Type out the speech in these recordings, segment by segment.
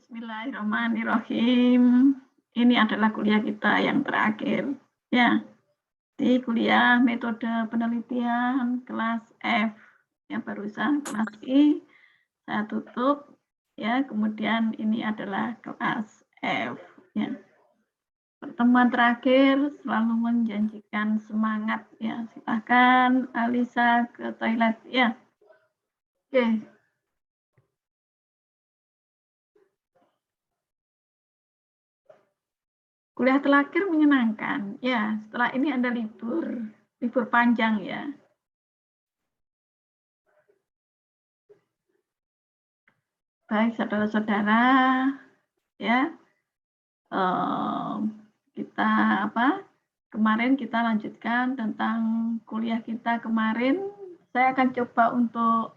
Bismillahirrahmanirrahim. Ini adalah kuliah kita yang terakhir. Ya, di kuliah metode penelitian kelas F. Yang barusan kelas I saya tutup. Ya, kemudian ini adalah kelas F. Ya. Pertemuan terakhir selalu menjanjikan semangat. Ya, silakan Alisa ke toilet. Ya. Oke. Kuliah terakhir menyenangkan. Ya, setelah ini ada libur panjang ya. Baik, saudara-saudara, ya, kita kemarin kita lanjutkan tentang kuliah kita kemarin. Saya akan coba untuk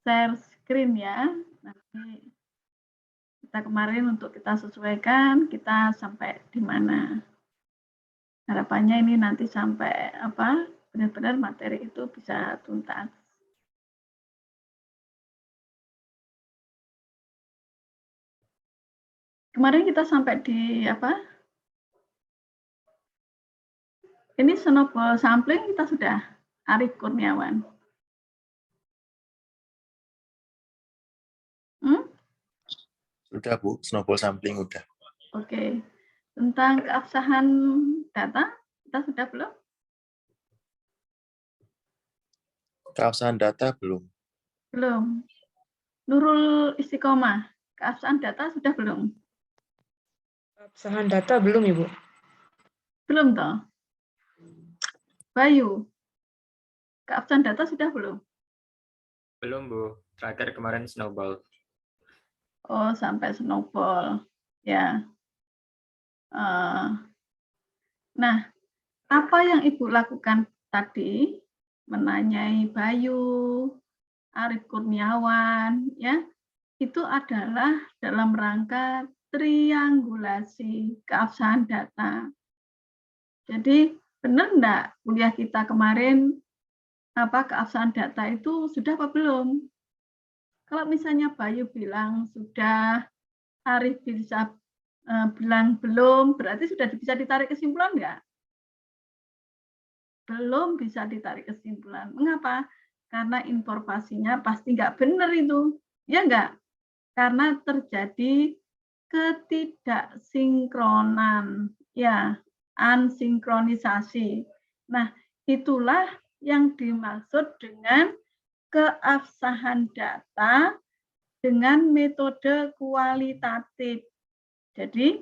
share screen ya. Nanti kita kemarin untuk kita sesuaikan kita sampai di mana. Harapannya ini nanti sampai benar-benar materi itu bisa tuntas. Kemarin kita sampai di Ini snowball sampling kita sudah, Arif Kurniawan. Sudah Bu, snowball sampling udah. Oke. Tentang keabsahan data, kita sudah belum? Keabsahan data belum. Belum. Nurul Istiqomah, keabsahan data sudah belum? Keabsahan data belum, Ibu. Belum toh? Bayu, keabsahan data sudah belum? Belum, Bu. Terakhir kemarin snowball. Oh, sampai snowball. Ya. Nah, apa yang Ibu lakukan tadi? Menanyai Bayu, Arif Kurniawan, ya, itu adalah dalam rangka triangulasi keabsahan data. Jadi, benar enggak kuliah kita kemarin keabsahan data itu sudah apa belum? Kalau misalnya Bayu bilang sudah, Arif bisa bilang belum, berarti sudah bisa ditarik kesimpulan enggak? Belum bisa ditarik kesimpulan. Mengapa? Karena informasinya pasti enggak benar itu. Ya enggak? Karena terjadi ketidaksinkronan, ya, unsinkronisasi. Nah, itulah yang dimaksud dengan keabsahan data dengan metode kualitatif. Jadi,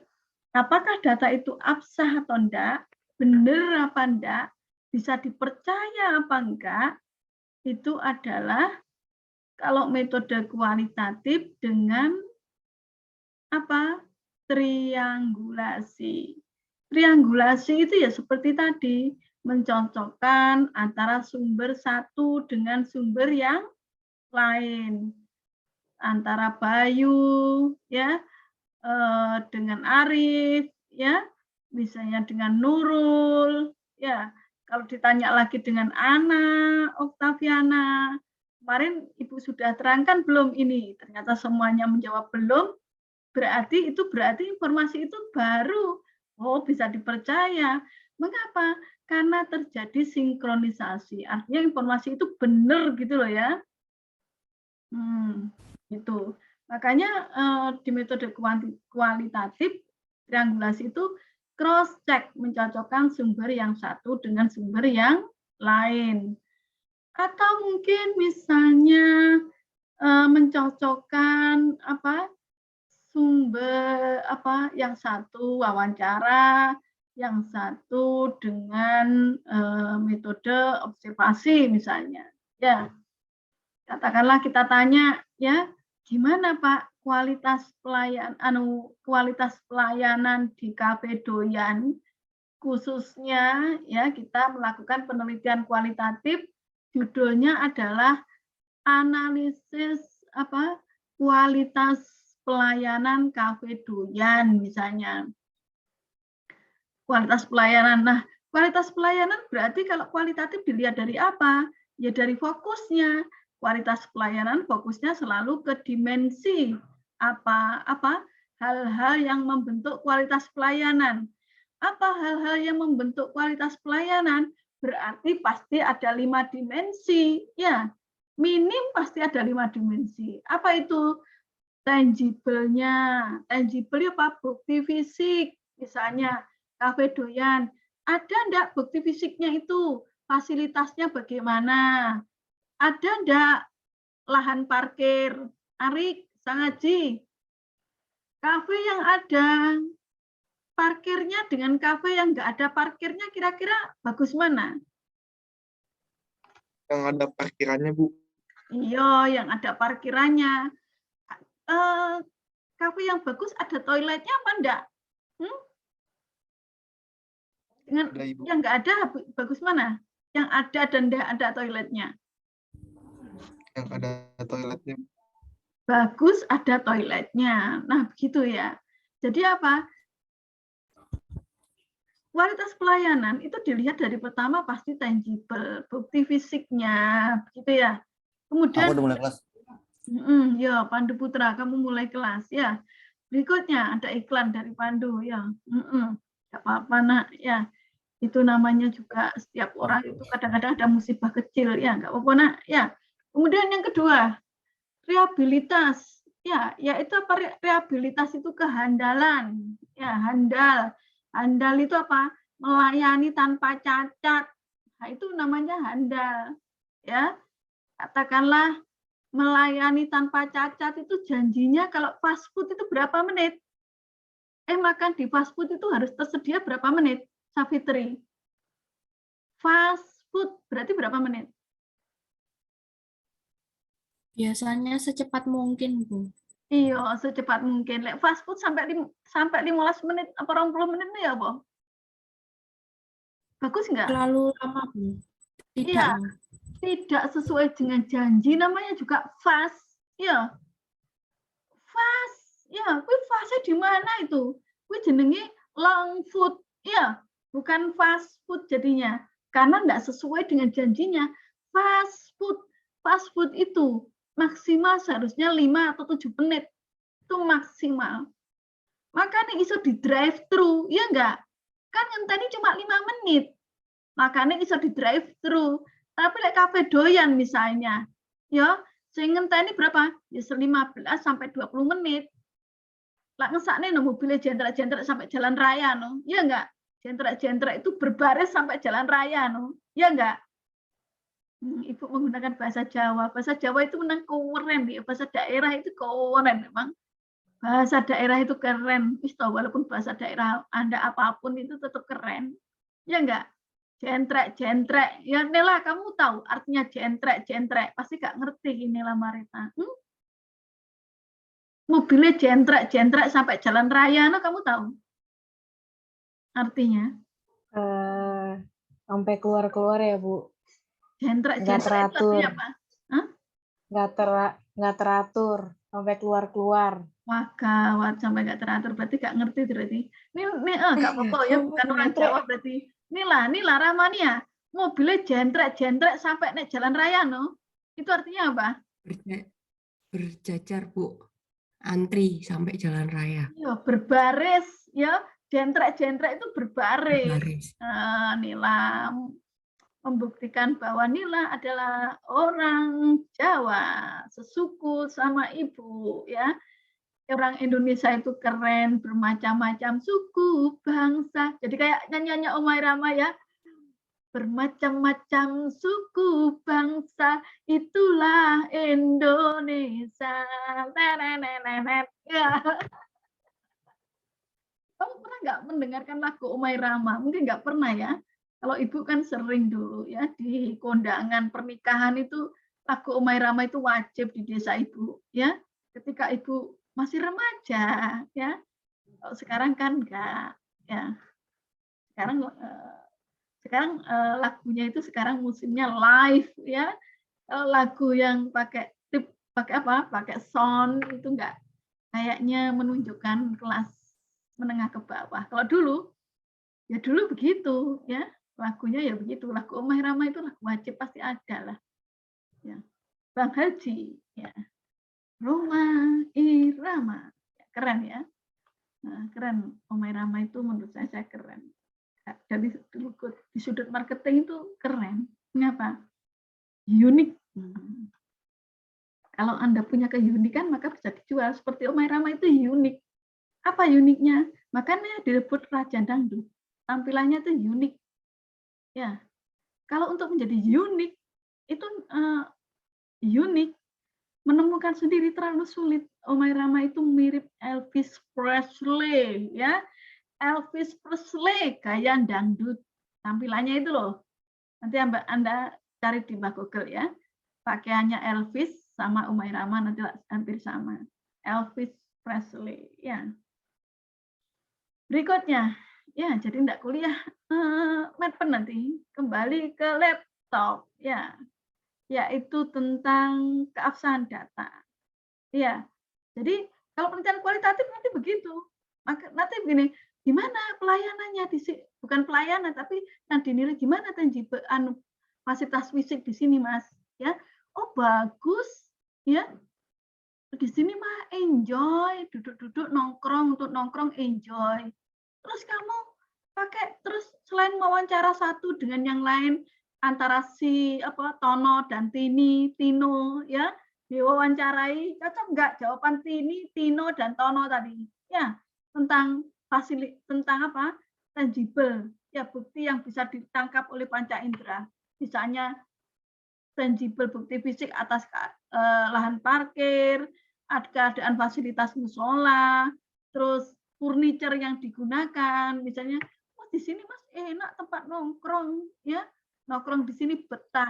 apakah data itu absah atau enggak, benar apa enggak, bisa dipercaya apa enggak, itu adalah kalau metode kualitatif dengan triangulasi. Triangulasi itu ya seperti tadi, mencocokkan antara sumber satu dengan sumber yang lain. Antara Bayu ya dengan Arif ya, misalnya dengan Nurul ya. Kalau ditanya lagi dengan Ana Oktaviana, kemarin Ibu sudah terangkan belum ini? Ternyata semuanya menjawab belum. Berarti informasi itu baru, bisa dipercaya. Mengapa? Karena terjadi sinkronisasi. Artinya informasi itu benar gitu loh ya. Gitu. Makanya di metode kualitatif triangulasi itu cross check, mencocokkan sumber yang satu dengan sumber yang lain. Atau mungkin misalnya mencocokkan sumber yang satu wawancara, yang satu dengan metode observasi misalnya. Ya. Katakanlah kita tanya ya, gimana Pak kualitas pelayanan di kafe doyan, khususnya ya kita melakukan penelitian kualitatif, judulnya adalah analisis kualitas pelayanan kafe doyan misalnya. Kualitas pelayanan. Nah, kualitas pelayanan berarti kalau kualitatif dilihat dari apa? Ya dari fokusnya. Kualitas pelayanan fokusnya selalu ke dimensi hal-hal yang membentuk kualitas pelayanan. Apa hal-hal yang membentuk kualitas pelayanan? Berarti pasti ada 5 dimensi. Ya, minim pasti ada 5 dimensi. Apa itu? Tangible-nya. Tangible apa? Bukti fisik. Misalnya, kafe doyan. Ada enggak bukti fisiknya itu? Fasilitasnya bagaimana? Ada enggak lahan parkir? Arik, Sangaji. Kafe yang ada parkirnya dengan kafe yang enggak ada parkirnya kira-kira bagus mana? Yang ada parkirannya, Bu. Iya, yang ada parkirannya. Kafe yang bagus ada toiletnya apa enggak? Dengan Ada, Ibu. yang enggak ada bagus mana? Yang ada dan enggak ada toiletnya. Yang ada toiletnya. Bagus ada toiletnya. Nah, begitu ya. Jadi apa? Kualitas pelayanan itu dilihat dari pertama pasti tangible, bukti fisiknya, begitu ya. Kemudian Aku udah mulai kelas. Ya, Pandu Putra, kamu mulai kelas ya. Berikutnya ada iklan dari Pandu ya. Nggak apa-apa nak ya. Itu namanya juga setiap orang itu kadang-kadang ada musibah kecil ya, nggak apa-apa nak ya. Kemudian yang kedua, rehabilitas. Ya, yaitu apa? Rehabilitas itu kehandalan. Ya, handal. Handal itu apa? Melayani tanpa cacat. Nah, itu namanya handal. Ya. Katakanlah melayani tanpa cacat itu janjinya kalau fast food itu berapa menit? Makan di fast food itu harus tersedia berapa menit? Savitri. Fast food berarti berapa menit? Biasanya secepat mungkin, Bu. Iya, secepat mungkin. Lek fast food sampai 15 menit apa 20 menit ya, Bu? Bagus enggak? Terlalu lama, Bu. Tidak. Iya, tidak sesuai dengan janji namanya juga fast. Ya. Fast. Ya, kuwi fase di mana itu? Kuwi jenenge long food. Ya, bukan fast food jadinya. Karena enggak sesuai dengan janjinya. Fast food. Fast food itu maksimal seharusnya 5 atau 7 menit. Itu maksimal. Makanya iso di drive thru, ya enggak? Kan ngenteni cuma 5 menit. Makanya iso di drive thru. Tapi lek kafe doyan misalnya, ya, sing ngenteni berapa? Ya 15 sampai 20 menit. Lek ngesakne no mobilnya jentrek-jentrek sampai jalan raya no. Ya enggak? Jentrek-jentrek itu berbaris sampai jalan raya no. Ya enggak? Ibu menggunakan bahasa Jawa. Bahasa Jawa itu menang keren, ya. Bahasa daerah itu keren memang. Bahasa daerah itu keren. Walaupun bahasa daerah Anda apapun itu tetap keren. Ya enggak? Jentrek-jentrek. Ya Nela, kamu tahu artinya jentrek-jentrek. Pasti gak ngerti Nela Marita. Mobilnya jentrek-jentrek sampai jalan raya, no, kamu tahu? Artinya? Sampai keluar-keluar ya, Bu. Jentrek-jentrek itu artinya apa? Nggak teratur, sampai keluar-keluar. Wah, gawat, sampai nggak teratur. Berarti nggak ngerti berarti. Ini nggak apa-apa ya, bukan orang Jawa berarti. Nila Ramania, mobilnya jentrek-jentrek sampai naik jalan raya, no? Itu artinya apa? Berjajar, Bu. Antri sampai jalan raya. Ya, berbaris, ya. Jentrek-jentrek itu berbaris. Berbaris. Nila membuktikan bahwa Nila adalah orang Jawa, sesuku sama ibu, ya. Orang Indonesia itu keren, bermacam-macam suku, bangsa. Jadi kayak nyanyiannya Omai Rama ya. Bermacam-macam suku, bangsa, itulah Indonesia. Ya. Kamu pernah nggak mendengarkan lagu Omai Rama? Mungkin nggak pernah ya. Kalau ibu kan sering dulu ya di kondangan pernikahan itu lagu Omai Rama itu wajib di desa ibu ya. Ketika ibu masih remaja ya. Kalau sekarang kan enggak ya. Sekarang lagunya itu sekarang musimnya live ya. Kalau lagu yang pakai apa? Pakai sound itu enggak kayaknya menunjukkan kelas menengah ke bawah. Kalau dulu ya dulu begitu ya. Lagunya ya begitu. Lagu Omai Rama itu lagu wajib pasti ada lah. Ya. Bang Haji ya. Rumah Irama. Keren ya. Nah, keren. Omai Rama itu menurut saya keren. Dari di sudut marketing itu keren. Mengapa? Unik. Kalau Anda punya keunikan, maka bisa dijual. Seperti Omai Rama itu unik. Apa uniknya? Makanya disebut Raja Dangdut. Tampilannya itu unik. Ya, kalau untuk menjadi unik, itu unik. Menemukan sendiri terlalu sulit. Omai Rama itu mirip Elvis Presley, ya. Elvis Presley gaya dangdut. Tampilannya itu loh. Nanti Anda cari di Google ya. Pakaiannya Elvis sama Omai Rama nanti hampir sama. Elvis Presley, ya. Berikutnya, ya jadi enggak kuliah Medpen nanti kembali ke laptop, ya. Yaitu tentang keabsahan data. Ya. Jadi kalau penelitian kualitatif nanti begitu. Maka nanti begini, gimana pelayanannya bukan pelayanan tapi yang dinilai gimana tangible fasilitas fisik di sini, Mas, ya. Oh, bagus, ya. Di sini mah enjoy, duduk-duduk nongkrong untuk nongkrong enjoy. Terus kamu pakai terus selain wawancara satu dengan yang lain antara si Tono dan Tino ya diwawancarai, cocok nggak jawaban Tino dan Tono tadi ya tentang tangible ya, bukti yang bisa ditangkap oleh panca indera, misalnya tangible bukti fisik atas lahan parkir, keadaan fasilitas musola, terus furniture yang digunakan, misalnya di sini Mas enak tempat nongkrong ya, nongkrong di sini betah.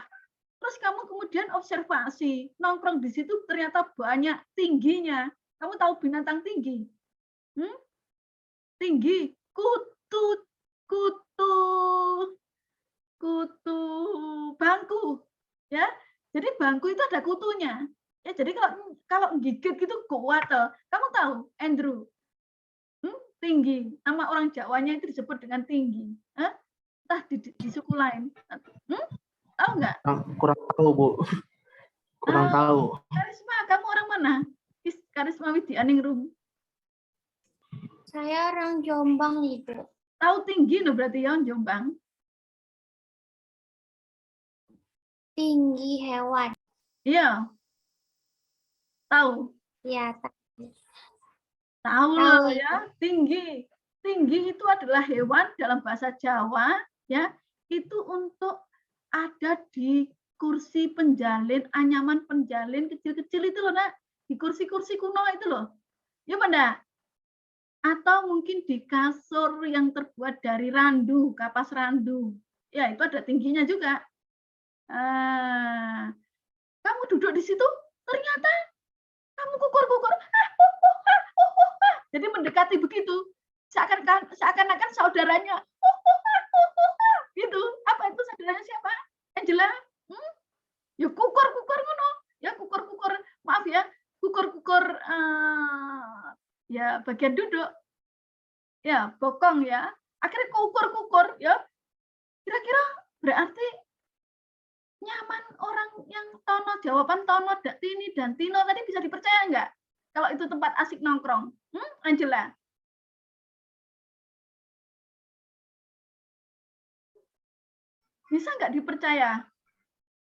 Terus kamu kemudian observasi, nongkrong di situ ternyata banyak tingginya. Kamu tahu binatang tinggi? Tinggi, kutu bangku, ya. Jadi bangku itu ada kutunya. Ya, jadi kalau gigit gitu kuat. Kamu tahu, Andrew? Tinggi. Nama orang Jawanya itu disebut dengan tinggi. Entah di suku lain. Tahu nggak? Kurang tahu, Bu. Kurang tahu. Karisma, kamu orang mana? Karisma Widianingrum. Saya orang Jombang, Ibu. Tahu tinggi no berarti ya Jombang. Tinggi hewan. Iya. Tahu. Ya, Tahu Tahu, loh Ibu. ya, tinggi. Tinggi itu adalah hewan dalam bahasa Jawa ya, itu untuk ada di kursi penjalin, anyaman penjalin kecil-kecil itu loh, Nak. Di kursi-kursi kuno itu loh. Ya, Bunda. Atau mungkin di kasur yang terbuat dari randu, kapas randu. Ya, itu ada tingginya juga. Kamu duduk di situ, ternyata kamu kukur-kukur. Jadi mendekati begitu. Seakan-akan saudaranya. Gitu. Apa itu saudaranya siapa? Angela? Ya kukur-kukur ngono. Ya kukur-kukur. Maaf ya. Kukur-kukur ya bagian duduk. Ya, bokong ya. Akhirnya kukur-kukur ya. Kira-kira berarti nyaman orang yang Tono, jawaban Tono, Tini dan Tino tadi bisa dipercaya nggak? Kalau itu tempat asik nongkrong. Angela? Bisa nggak dipercaya?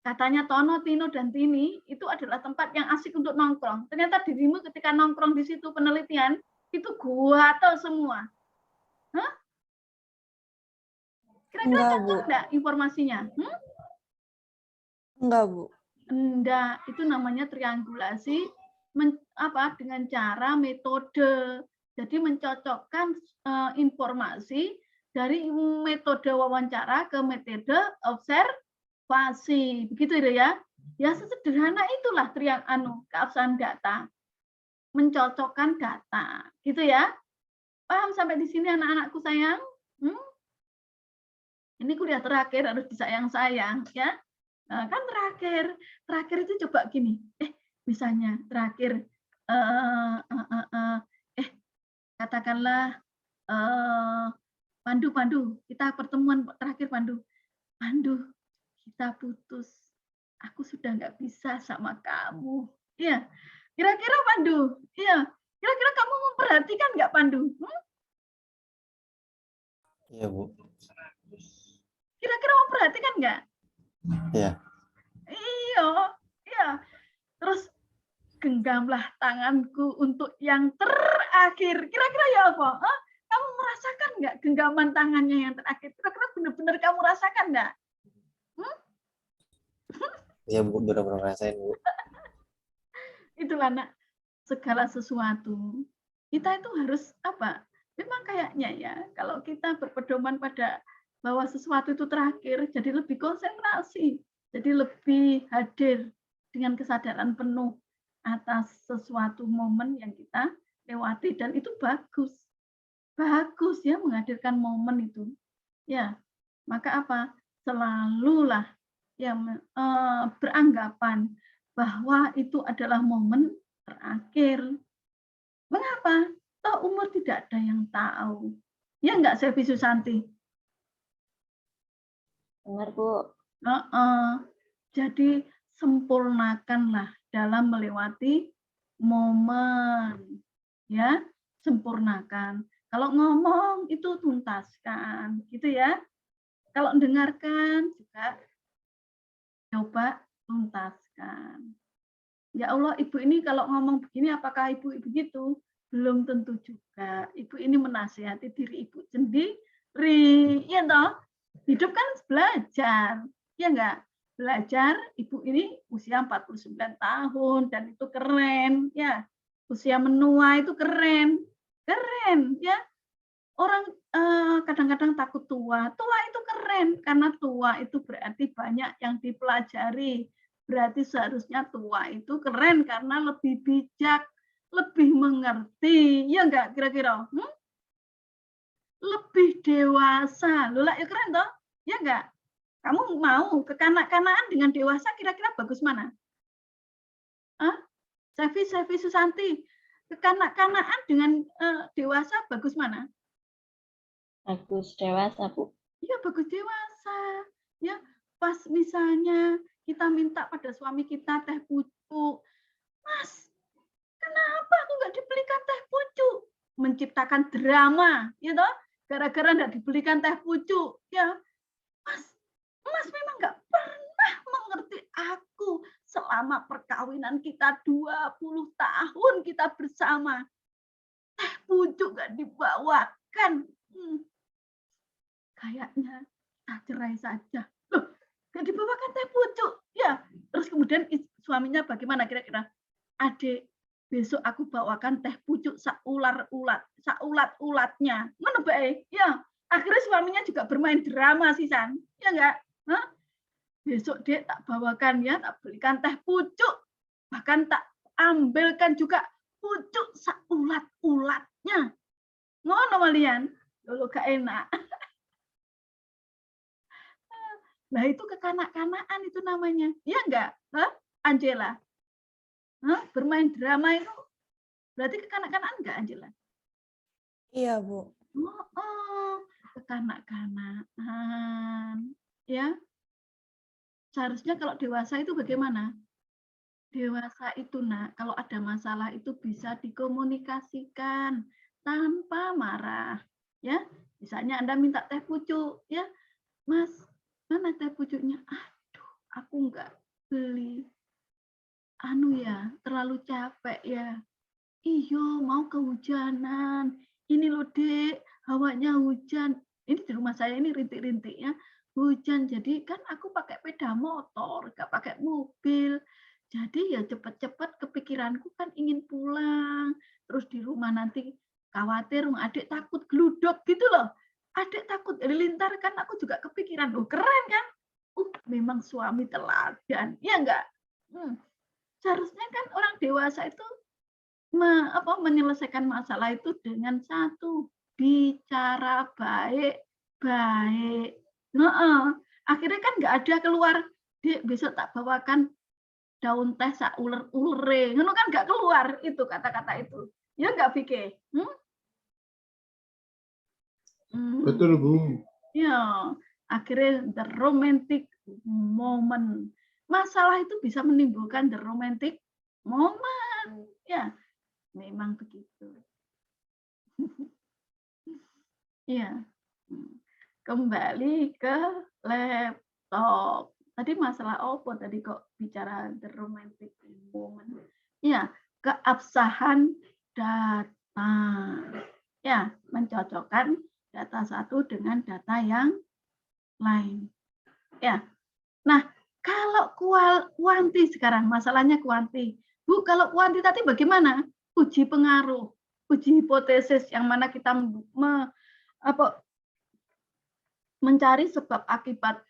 Katanya Tono, Tino, dan Tini itu adalah tempat yang asik untuk nongkrong. Ternyata dirimu ketika nongkrong di situ penelitian, itu gatel semua. Hah? Kira-kira cocok nggak informasinya? Enggak, Bu. Enggak, itu namanya triangulasi dengan cara metode. Jadi mencocokkan informasi dari metode wawancara ke metode observasi. Begitu ya. Ya sesederhana itulah keabsahan data. Mencocokkan data. Gitu ya. Paham sampai di sini anak-anakku sayang? Ini kuliah terakhir harus disayang-sayang ya. Kan terakhir itu coba gini, misalnya terakhir katakanlah Pandu, kita pertemuan terakhir Pandu, kita putus, aku sudah nggak bisa sama kamu, ya, kira-kira Pandu, iya, Kira-kira kamu memperhatikan nggak, Pandu? Iya, Bu. Kira-kira memperhatikan nggak? Iya. Iya, iya. Terus genggamlah tanganku untuk yang terakhir. Kira-kira ya apa? Hah? Kamu merasakan nggak genggaman tangannya yang terakhir? Kira-kira benar-benar kamu rasakan nggak? Iya, Bu, benar-benar rasain, Bu. Itulah nak, segala sesuatu kita itu harus apa? Memang kayaknya ya, kalau kita berpedoman pada bahwa sesuatu itu terakhir, jadi lebih konsentrasi, jadi lebih hadir dengan kesadaran penuh atas sesuatu momen yang kita lewati, dan itu bagus. Bagus ya menghadirkan momen itu. Ya, maka apa? Selalulah yang beranggapan bahwa itu adalah momen terakhir. Mengapa? Toh umur tidak ada yang tahu. Ya enggak, Selvi Susanti? Benar, Bu. Jadi sempurnakanlah dalam melewati momen. Ya, sempurnakan. Kalau ngomong itu tuntaskan, gitu ya. Kalau dengarkan juga coba tuntaskan. Ya Allah, ibu ini kalau ngomong begini, apakah ibu begitu? Belum tentu juga. Ibu ini menasihati diri ibu sendiri. Ya toh? Hidup kan belajar. Ya enggak? Belajar, ibu ini usia 49 tahun, dan itu keren. Ya, usia menua itu keren. Keren, ya. Orang kadang-kadang takut tua. Tua itu keren, karena tua itu berarti banyak yang dipelajari. Berarti seharusnya tua itu keren karena lebih bijak, lebih mengerti. Ya enggak kira-kira? Lebih dewasa. Loh lah, ya keren toh? Ya enggak? Kamu mau kekanak-kanakan dengan dewasa, kira-kira bagus mana? Selvi Susanti, kekanak-kanakan dengan dewasa bagus mana? Bagus dewasa, Bu. Iya, bagus dewasa. Ya, pas misalnya kita minta pada suami kita teh pucuk. Mas, kenapa aku nggak dibelikan teh pucuk? Menciptakan drama, ya toh? Gara-gara nggak dibelikan teh pucuk. Ya, Mas memang nggak pernah mengerti aku selama perkawinan kita 20 tahun kita bersama. Teh pucuk nggak dibawakan. Kayaknya kita cerai saja. Loh, nggak dibawakan teh pucuk. Ya, terus kemudian suaminya bagaimana kira-kira? Adik, besok aku bawakan teh pucuk saulat-ulatnya. Mana baik? Ya, akhirnya suaminya juga bermain drama sih, San. Ya enggak? Besok Dek tak bawakan ya, tak belikan teh pucuk. Bahkan tak ambilkan juga pucuk saulat-ulatnya. Ngono malian. Dulu gak enak. Nah, itu kekanak-kanakan itu namanya. Iya enggak? Angela? Bermain drama itu berarti kekanak-kanakan enggak, Angela? Iya, Bu. Kekanak-kanakan. Ya. Seharusnya kalau dewasa itu bagaimana? Dewasa itu, Nak, kalau ada masalah itu bisa dikomunikasikan tanpa marah. Ya. Misalnya Anda minta teh pucuk, ya. Mas, mana teh pucuknya? Aduh, aku enggak beli. Terlalu capek ya. Iyo, mau kehujanan. Ini loh, Dek, hawanya hujan. Ini di rumah saya ini rintik-rintik ya. Hujan, jadi kan aku pakai sepeda motor, enggak pakai mobil. Jadi ya cepat-cepat kepikiranku kan ingin pulang. Terus di rumah nanti khawatir adik takut geludok gitu loh. Adik takut lintar kan aku juga kepikiran. Loh, keren kan? Memang suami teladan. Ya enggak? Seharusnya kan orang dewasa itu menyelesaikan masalah itu dengan satu, bicara baik-baik. Akhirnya kan nggak ada keluar, Dek, besok tak bawakan daun teh sauler-ulere. Ngono kan nggak keluar itu kata-kata itu. Ya nggak, Vicky? Betul, Bu. Ya, akhirnya the romantic moment. Masalah itu bisa menimbulkan the romantic moment. Ya, memang begitu. Iya. Kembali ke laptop. Tadi masalah apa tadi kok bicara the romantic moment? Iya, keabsahan data. Ya, mencocokkan data satu dengan data yang lain. Ya. Nah, kalau kuanti sekarang, masalahnya kuanti. Bu, kalau kuantitatif bagaimana? Uji pengaruh, uji hipotesis yang mana kita mencari sebab akibat.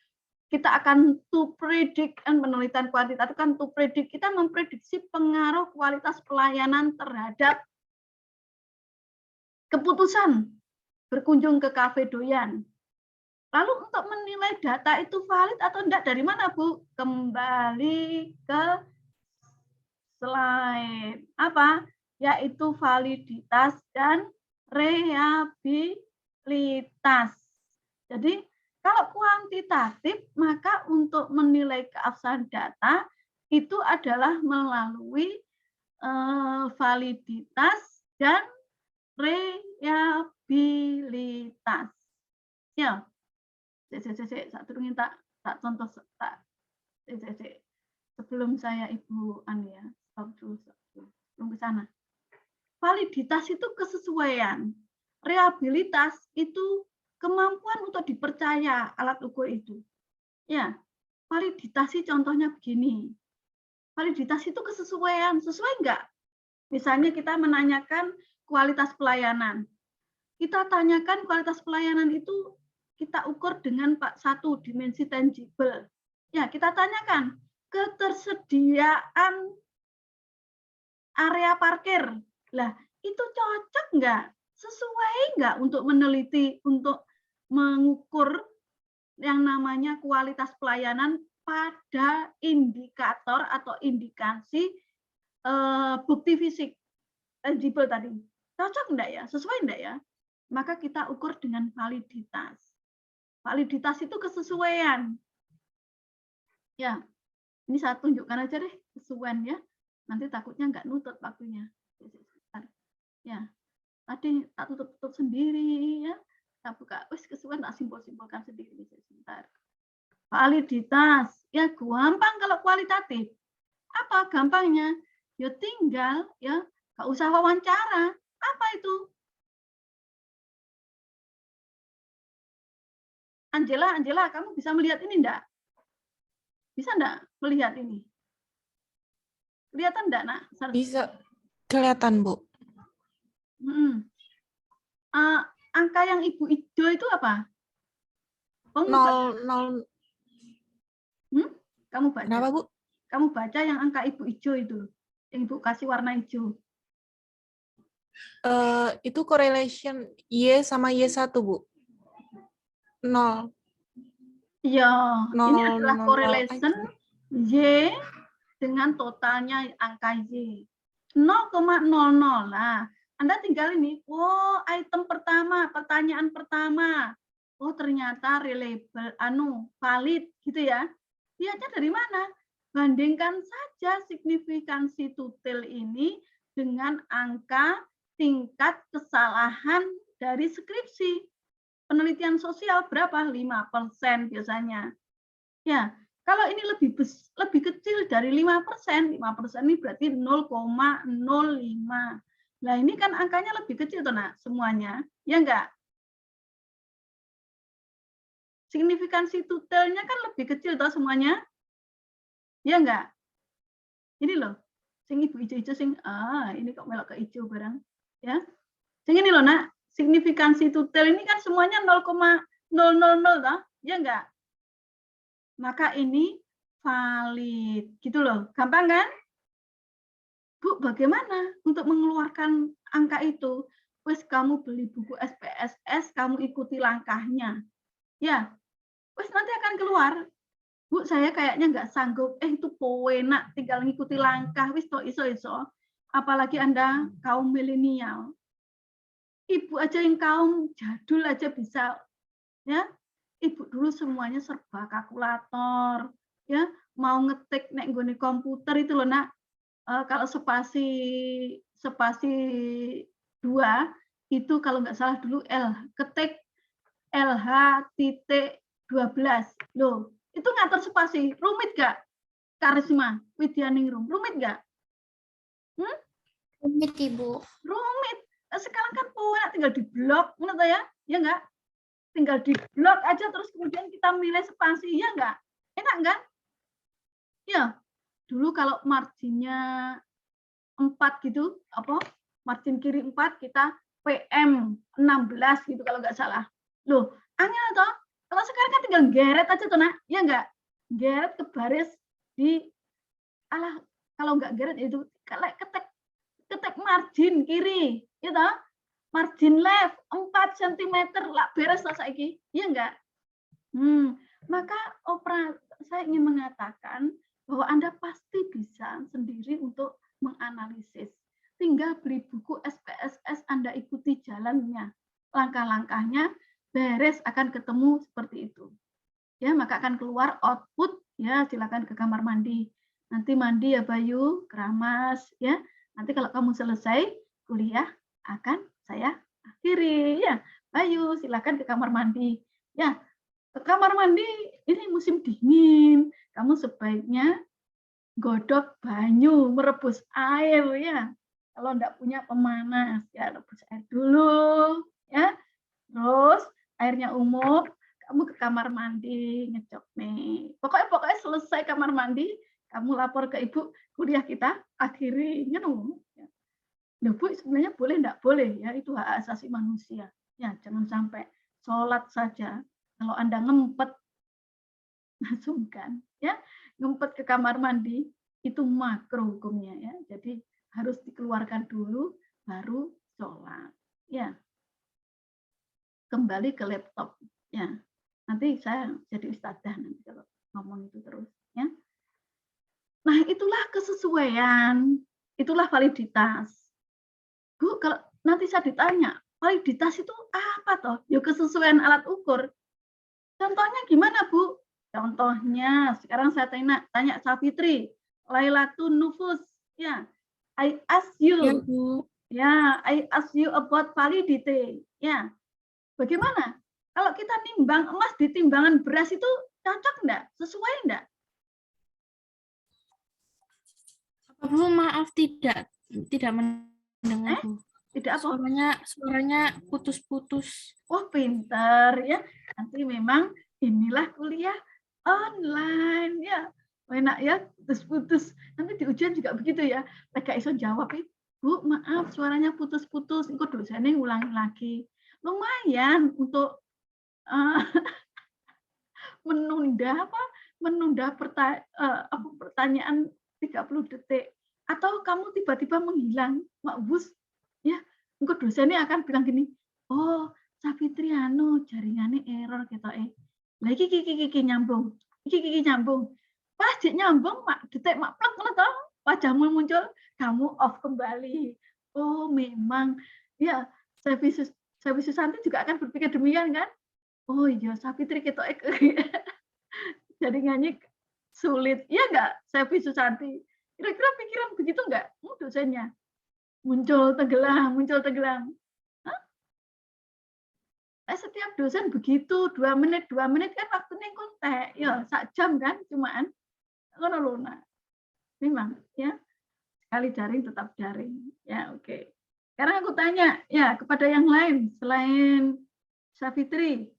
Kita akan to predict, penelitian kuantitatif kan to predict, kita memprediksi pengaruh kualitas pelayanan terhadap keputusan berkunjung ke kafe doyan. Lalu untuk menilai data itu valid atau enggak dari mana, Bu? Kembali ke slide apa? Yaitu validitas dan reliabilitas. Jadi kalau kuantitatif, maka untuk menilai keabsahan data itu adalah melalui validitas dan reliabilitas. Ya, saya turungin tak contoh tak sebelum saya Ibu ya, stop dulu belum ke sana. Validitas itu kesesuaian, reliabilitas itu kemampuan untuk dipercaya alat ukur itu. Ya, validitas contohnya begini. Validitas itu kesesuaian, sesuai enggak? Misalnya kita menanyakan kualitas pelayanan. Kita tanyakan kualitas pelayanan itu kita ukur dengan satu dimensi tangible. Ya, kita tanyakan ketersediaan area parkir. Lah, itu cocok enggak? Sesuai enggak untuk meneliti, untuk mengukur yang namanya kualitas pelayanan pada indikator atau indikasi bukti fisik tangible tadi. Cocok enggak ya? Sesuai enggak ya? Maka kita ukur dengan validitas. Validitas itu kesesuaian. Ya, ini saya tunjukkan aja deh kesesuaian ya. Nanti takutnya enggak nutut waktunya. Ya, tadi tak tutup sendiri ya. Kita buka, kesesuaian tak simpul-simpulkan sendiri sebentar. Validitas, ya gampang kalau kualitatif. Apa gampangnya? Ya tinggal ya, nggak usah wawancara. Apa itu? Angela, kamu bisa melihat ini enggak? Bisa enggak melihat ini? Kelihatan enggak, Nak? Bisa kelihatan, Bu. Angka yang Ibu hijau itu apa? Oh, 0. Kamu baca. Kenapa, Bu? Kamu baca yang angka Ibu hijau itu, yang Ibu kasih warna hijau. Itu correlation Y sama Y1, Bu. 0. Iya, ini adalah 0, correlation Y dengan totalnya angka Y. 0,00. Nah, Anda tinggal ini, item pertama, pertanyaan pertama. Oh, ternyata reliable, valid gitu ya. Lihatnya dari mana? Bandingkan saja signifikansi tutil ini dengan angka tingkat kesalahan dari skripsi. Penelitian sosial berapa? 5% biasanya. Ya, kalau ini lebih kecil dari 5%, 5% ini berarti 0,05. Nah, ini kan angkanya lebih kecil tuh, Nak, semuanya. Ya enggak? Signifikansi tutelnya kan lebih kecil toh semuanya. Ya enggak? Ini loh. Sing Ibu hijau-hijau sing ini kok melok ke hijau barang. Ya. Sing ini loh, Nak. Signifikansi tutel ini kan semuanya 0,000 toh. Ya enggak? Maka ini valid. Gitu loh. Gampang kan? Bu, bagaimana untuk mengeluarkan angka itu? Wes kamu beli buku SPSS, kamu ikuti langkahnya. Ya, wes nanti akan keluar. Bu, saya kayaknya nggak sanggup. Itu enak, tinggal ngikuti langkah. Wis to iso. Apalagi Anda kaum milenial. Ibu aja yang kaum jadul aja bisa. Ya, Ibu dulu semuanya serba kalkulator. Ya, mau ngetik nek nggone komputer itu loh, Nak. Kalau spasi spasi 2 itu kalau nggak salah dulu ketik LH.12. Loh, itu ngatur spasi. Rumit nggak? Karisma Widyaningrum, rumit nggak? Rumit, Ibu. Rumit. Sekarang kan tinggal di blok, menurut saya, ya nggak? Tinggal di blok aja terus kemudian kita milih spasi, ya nggak? Enak nggak? Ya, dulu kalau marginnya 4 gitu, margin kiri 4 kita PM 16 gitu kalau nggak salah. Loh, angel toh. Kalau sekarang kan tinggal geret aja tuh, Nak. Ya nggak? Geret ke baris di kalau nggak geret itu ketek margin kiri, ya toh? Margin left 4 cm lah beres lah saiki. Ya nggak? Maka saya ingin mengatakan bahwa Anda pasti bisa sendiri untuk menganalisis. Tinggal beli buku SPSS, Anda ikuti jalannya. Langkah-langkahnya beres akan ketemu seperti itu. Ya, maka akan keluar output, ya silakan ke kamar mandi. Nanti mandi ya Bayu, keramas ya. Nanti kalau kamu selesai kuliah akan saya akhiri ya. Bayu, silakan ke kamar mandi. Ya, ke kamar mandi ini musim dingin. Kamu sebaiknya godok banyu, merebus air ya. Kalau enggak punya pemanas, ya rebus air dulu ya. Terus airnya umum, kamu ke kamar mandi ngecok nih. Pokoknya selesai kamar mandi, kamu lapor ke ibu, kuliah kita akhiri. Loh, Bu, sebenarnya boleh enggak boleh ya, itu hak asasi manusia. Ya, jangan sampai sholat saja. Kalau Anda ngempet, sungkan ya, ngempet ke kamar mandi itu makruh hukumnya ya. Jadi harus dikeluarkan dulu baru sholat. Ya. Kembali ke laptop ya. Nanti saya jadi ustadzah nanti kalau ngomong itu terus ya. Nah, itulah kesesuaian, itulah validitas. Bu, kalau nanti saya ditanya, validitas itu apa toh? Ya kesesuaian alat ukur. Contohnya gimana, Bu? Contohnya sekarang saya tanya Safitri, Lailatun Nufus ya. I ask you. Ya, Bu. Ya, I ask you about validity. Ya. Bagaimana? Kalau kita nimbang emas di timbangan beras itu cocok enggak? Sesuai enggak? Apa Bu, maaf tidak mendengar Bu. Tidak apa? Suaranya putus-putus. Wah, pintar ya. Nanti memang inilah kuliah online ya. Enak ya, putus-putus. Nanti di ujian juga begitu ya. Mereka iso jawab, Bu, maaf suaranya putus-putus. Engko dosennya ngulangi lagi. Lumayan untuk menunda pertanyaan 30 detik atau kamu tiba-tiba menghilang, Mak Bus ya, engko dosennya akan bilang gini, oh Safitri jaringannya error ketoke. Lah iki nyambung. Iki nyambung. Pas nyambung detik mak plek ngono to, wajahmu muncul, kamu off kembali. Oh, memang ya Saya Santi juga akan berpikir demikian kan? Oh iya, Safitri kita jadi nyanyi sulit. Iya enggak, saya Susanti? Kira-kira pikiran begitu enggak? Dosennya muncul tenggelam. Setiap dosen begitu, 2 menit kan waktunya kontek. Ya, 1 jam kan cumaan. Ngono lho, Nak. Memang ya. Sekali daring tetap daring. Ya, oke. Sekarang aku tanya ya kepada yang lain selain Safitri.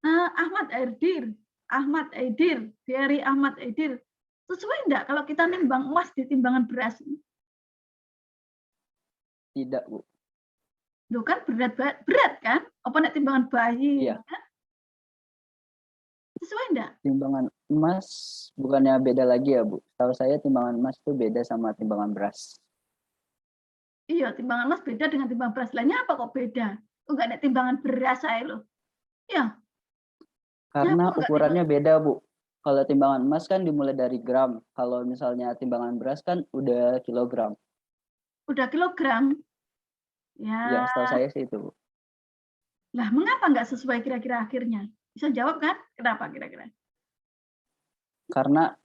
Ahmad Aidir, Ferry Ahmad Aidir. Sesuai enggak kalau kita nimbang emas di timbangan beras? Tidak, Bu. Loh kan berat kan? Apa nek timbangan bayi? Iya. Kan? Sesuai enggak? Timbangan emas bukannya beda lagi ya, Bu? Tahu saya timbangan emas itu beda sama timbangan beras. Iya, timbangan emas beda dengan timbangan beras. Lainnya apa kok beda? Enggak ada timbangan beras saya loh. Iya. Karena ukurannya beda, Bu. Kalau timbangan emas kan dimulai dari gram. Kalau misalnya timbangan beras kan udah kilogram. Udah kilogram? Ya, setahu saya sih itu, Bu. Lah, mengapa nggak sesuai kira-kira akhirnya? Bisa jawab kan? Kenapa kira-kira? Karena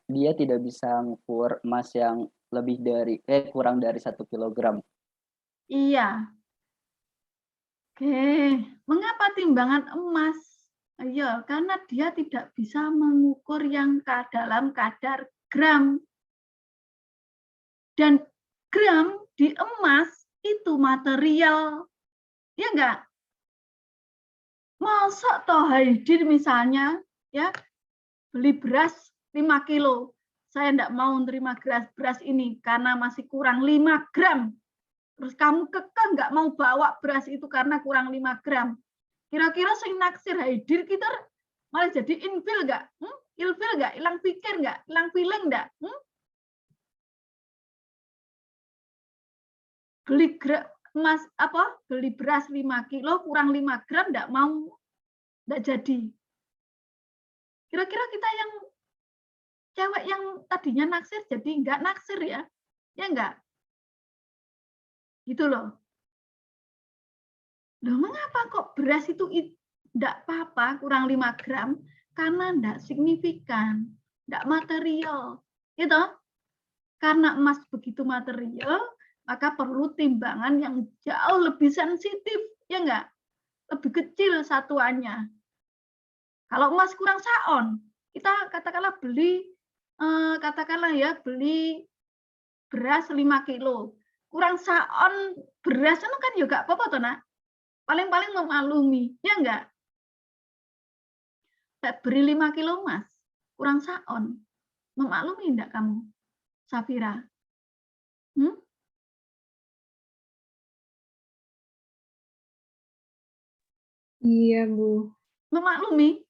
dia tidak bisa mengukur emas yang kurang dari 1 kilogram. Iya. Oke, mengapa timbangan emas? Ayo, karena dia tidak bisa mengukur yang dalam kadar gram. Dan gram di emas itu material. Ya enggak? Masa toh Haidir misalnya ya beli beras 5 kilo. Saya enggak mau menerima beras ini karena masih kurang 5 gram. Terus kamu kekeh nggak mau bawa beras itu karena kurang 5 gram. Kira-kira sing naksir Haidir kita malah jadi infil nggak? Ilfil nggak? Hilang pikir nggak? Hilang feeling nggak? Beli beli beras 5 kilo kurang 5 gram nggak mau, nggak jadi. Kira-kira kita yang cewek yang tadinya naksir jadi nggak naksir ya? Ya nggak? Gitu loh. Loh, mengapa kok beras itu enggak apa-apa kurang 5 gram? Karena enggak signifikan, enggak material. Gitu. Karena emas begitu material, maka perlu timbangan yang jauh lebih sensitif, ya enggak? Lebih kecil satuannya. Kalau emas kurang saon, kita katakanlah beli beras 5 kilo. Kurang saon beras itu kan juga apa-apa toh, Nak? Paling-paling memaklumi, ya enggak? Saya beri 5 kilo emas, kurang saon. Memaklumi enggak kamu, Safira? Iya, Bu. Memaklumi?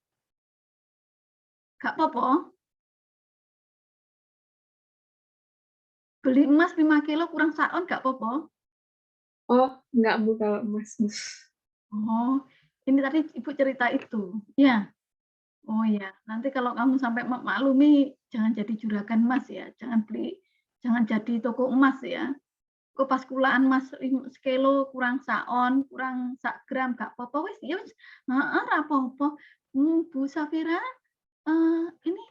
Enggak apa-apa. Beli emas 5 kilo kurang saon enggak apa-apa? Oh, enggak, Bu, kalau emas. Oh, ini tadi Ibu cerita itu. Ya. Oh ya, nanti kalau kamu sampai memaklumi jangan jadi juragan emas ya. Jangan jadi toko emas ya. Kok pas kulaan emas sekilo kurang saon, kurang sak gram enggak apa-apa wis ya wis. Heeh, ora apa-apa. Bu Safira, ini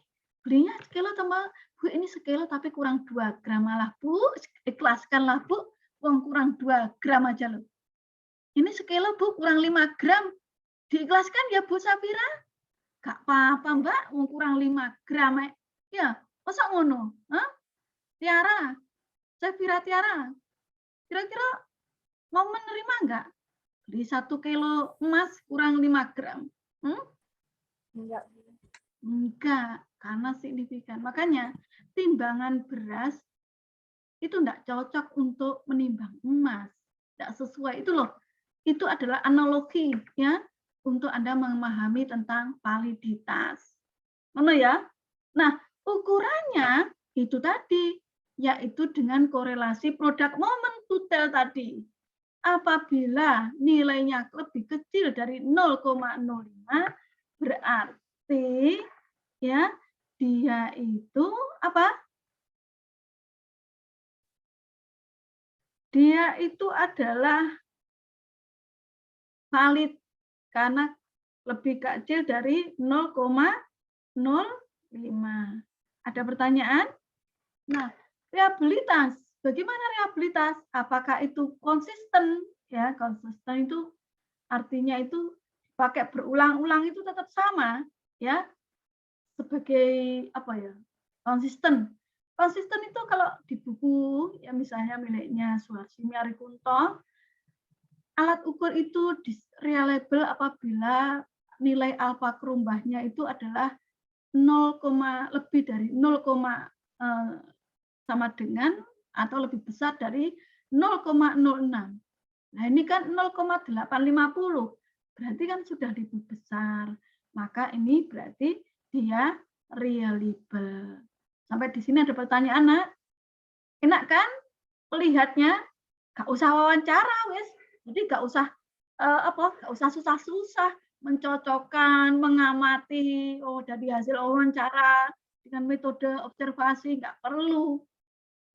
belinya sekilo tambah Bu, ini sekilo tapi kurang 2 gram malah Bu, ikhlaskanlah Bu, wong kurang 2 gram aja loh. Ini sekilo Bu kurang 5 gram, diikhlaskan ya Bu Safira? Gak apa-apa Mbak, wong kurang 5 gram ya, masa ngono? Hah? Tiara, Safira Tiara, kira-kira mau menerima enggak? Beli 1 kilo emas kurang 5 gram? Enggak. Enggak, karena signifikan. Makanya timbangan beras itu enggak cocok untuk menimbang emas. Enggak sesuai itu loh. Itu adalah analogi ya untuk Anda memahami tentang validitas. Mana ya? Nah, ukurannya itu tadi yaitu dengan korelasi produk moment to tell tadi. Apabila nilainya lebih kecil dari 0,05 berarti ya dia itu apa? Dia itu adalah valid karena lebih kecil dari 0,05. Ada pertanyaan? Nah, reliabilitas. Bagaimana reliabilitas? Apakah itu konsisten? Ya, konsisten itu artinya itu pakai berulang-ulang itu tetap sama, ya. Sebagai apa ya? Konsisten. Konsisten itu kalau di buku ya misalnya miliknya Suharsini Arikunto, alat ukur itu reliable apabila nilai alfa kerumbahnya itu adalah 0, lebih dari 0, sama dengan atau lebih besar dari 0,06. Nah, ini kan 0,850. Berarti kan sudah lebih besar. Maka ini berarti dia reliable. Sampai di sini ada pertanyaan, Nak? Enak kan? Melihatnya gak usah wawancara, wes. Jadi gak usah gak usah susah-susah mencocokkan, mengamati dari hasil wawancara dengan metode observasi, nggak perlu.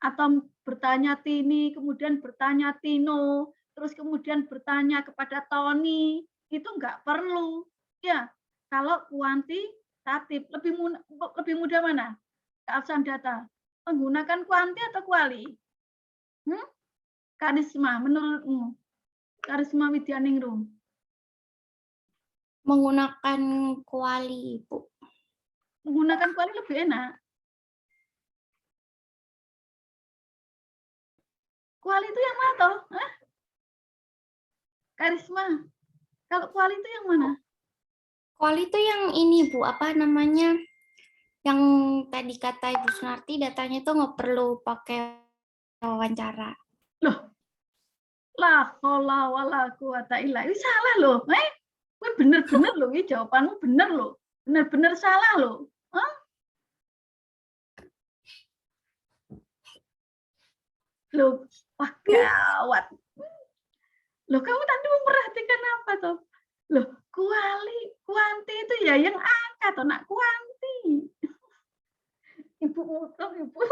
Atau bertanya Tini, kemudian bertanya Tino, terus kemudian bertanya kepada Tony, itu nggak perlu. Ya, kalau kuantitatif lebih mudah mana? Keabsahan data. menggunakan kuanti atau kuali? Karisma, menurutmu? Karisma Widyaningrum. Menggunakan kuali, Ibu. Menggunakan kuali lebih enak. Kuali itu yang mana toh? Hah? Karisma. Kalau kuali itu yang mana? Kuali itu yang ini, Bu, apa namanya? Yang tadi kata Ibu Sunarti, datanya tuh nggak perlu pakai wawancara. Loh, la haula wala quwata illa billah. Ini salah loh. Gue bener-bener loh, ini jawabanmu bener loh. Bener-bener salah loh. Hah? Loh, wah gawat. Loh, kamu tadi memperhatikan apa toh? Loh, kuanti itu ya yang angka toh, nak kuanti. Ibu utang, Ibu.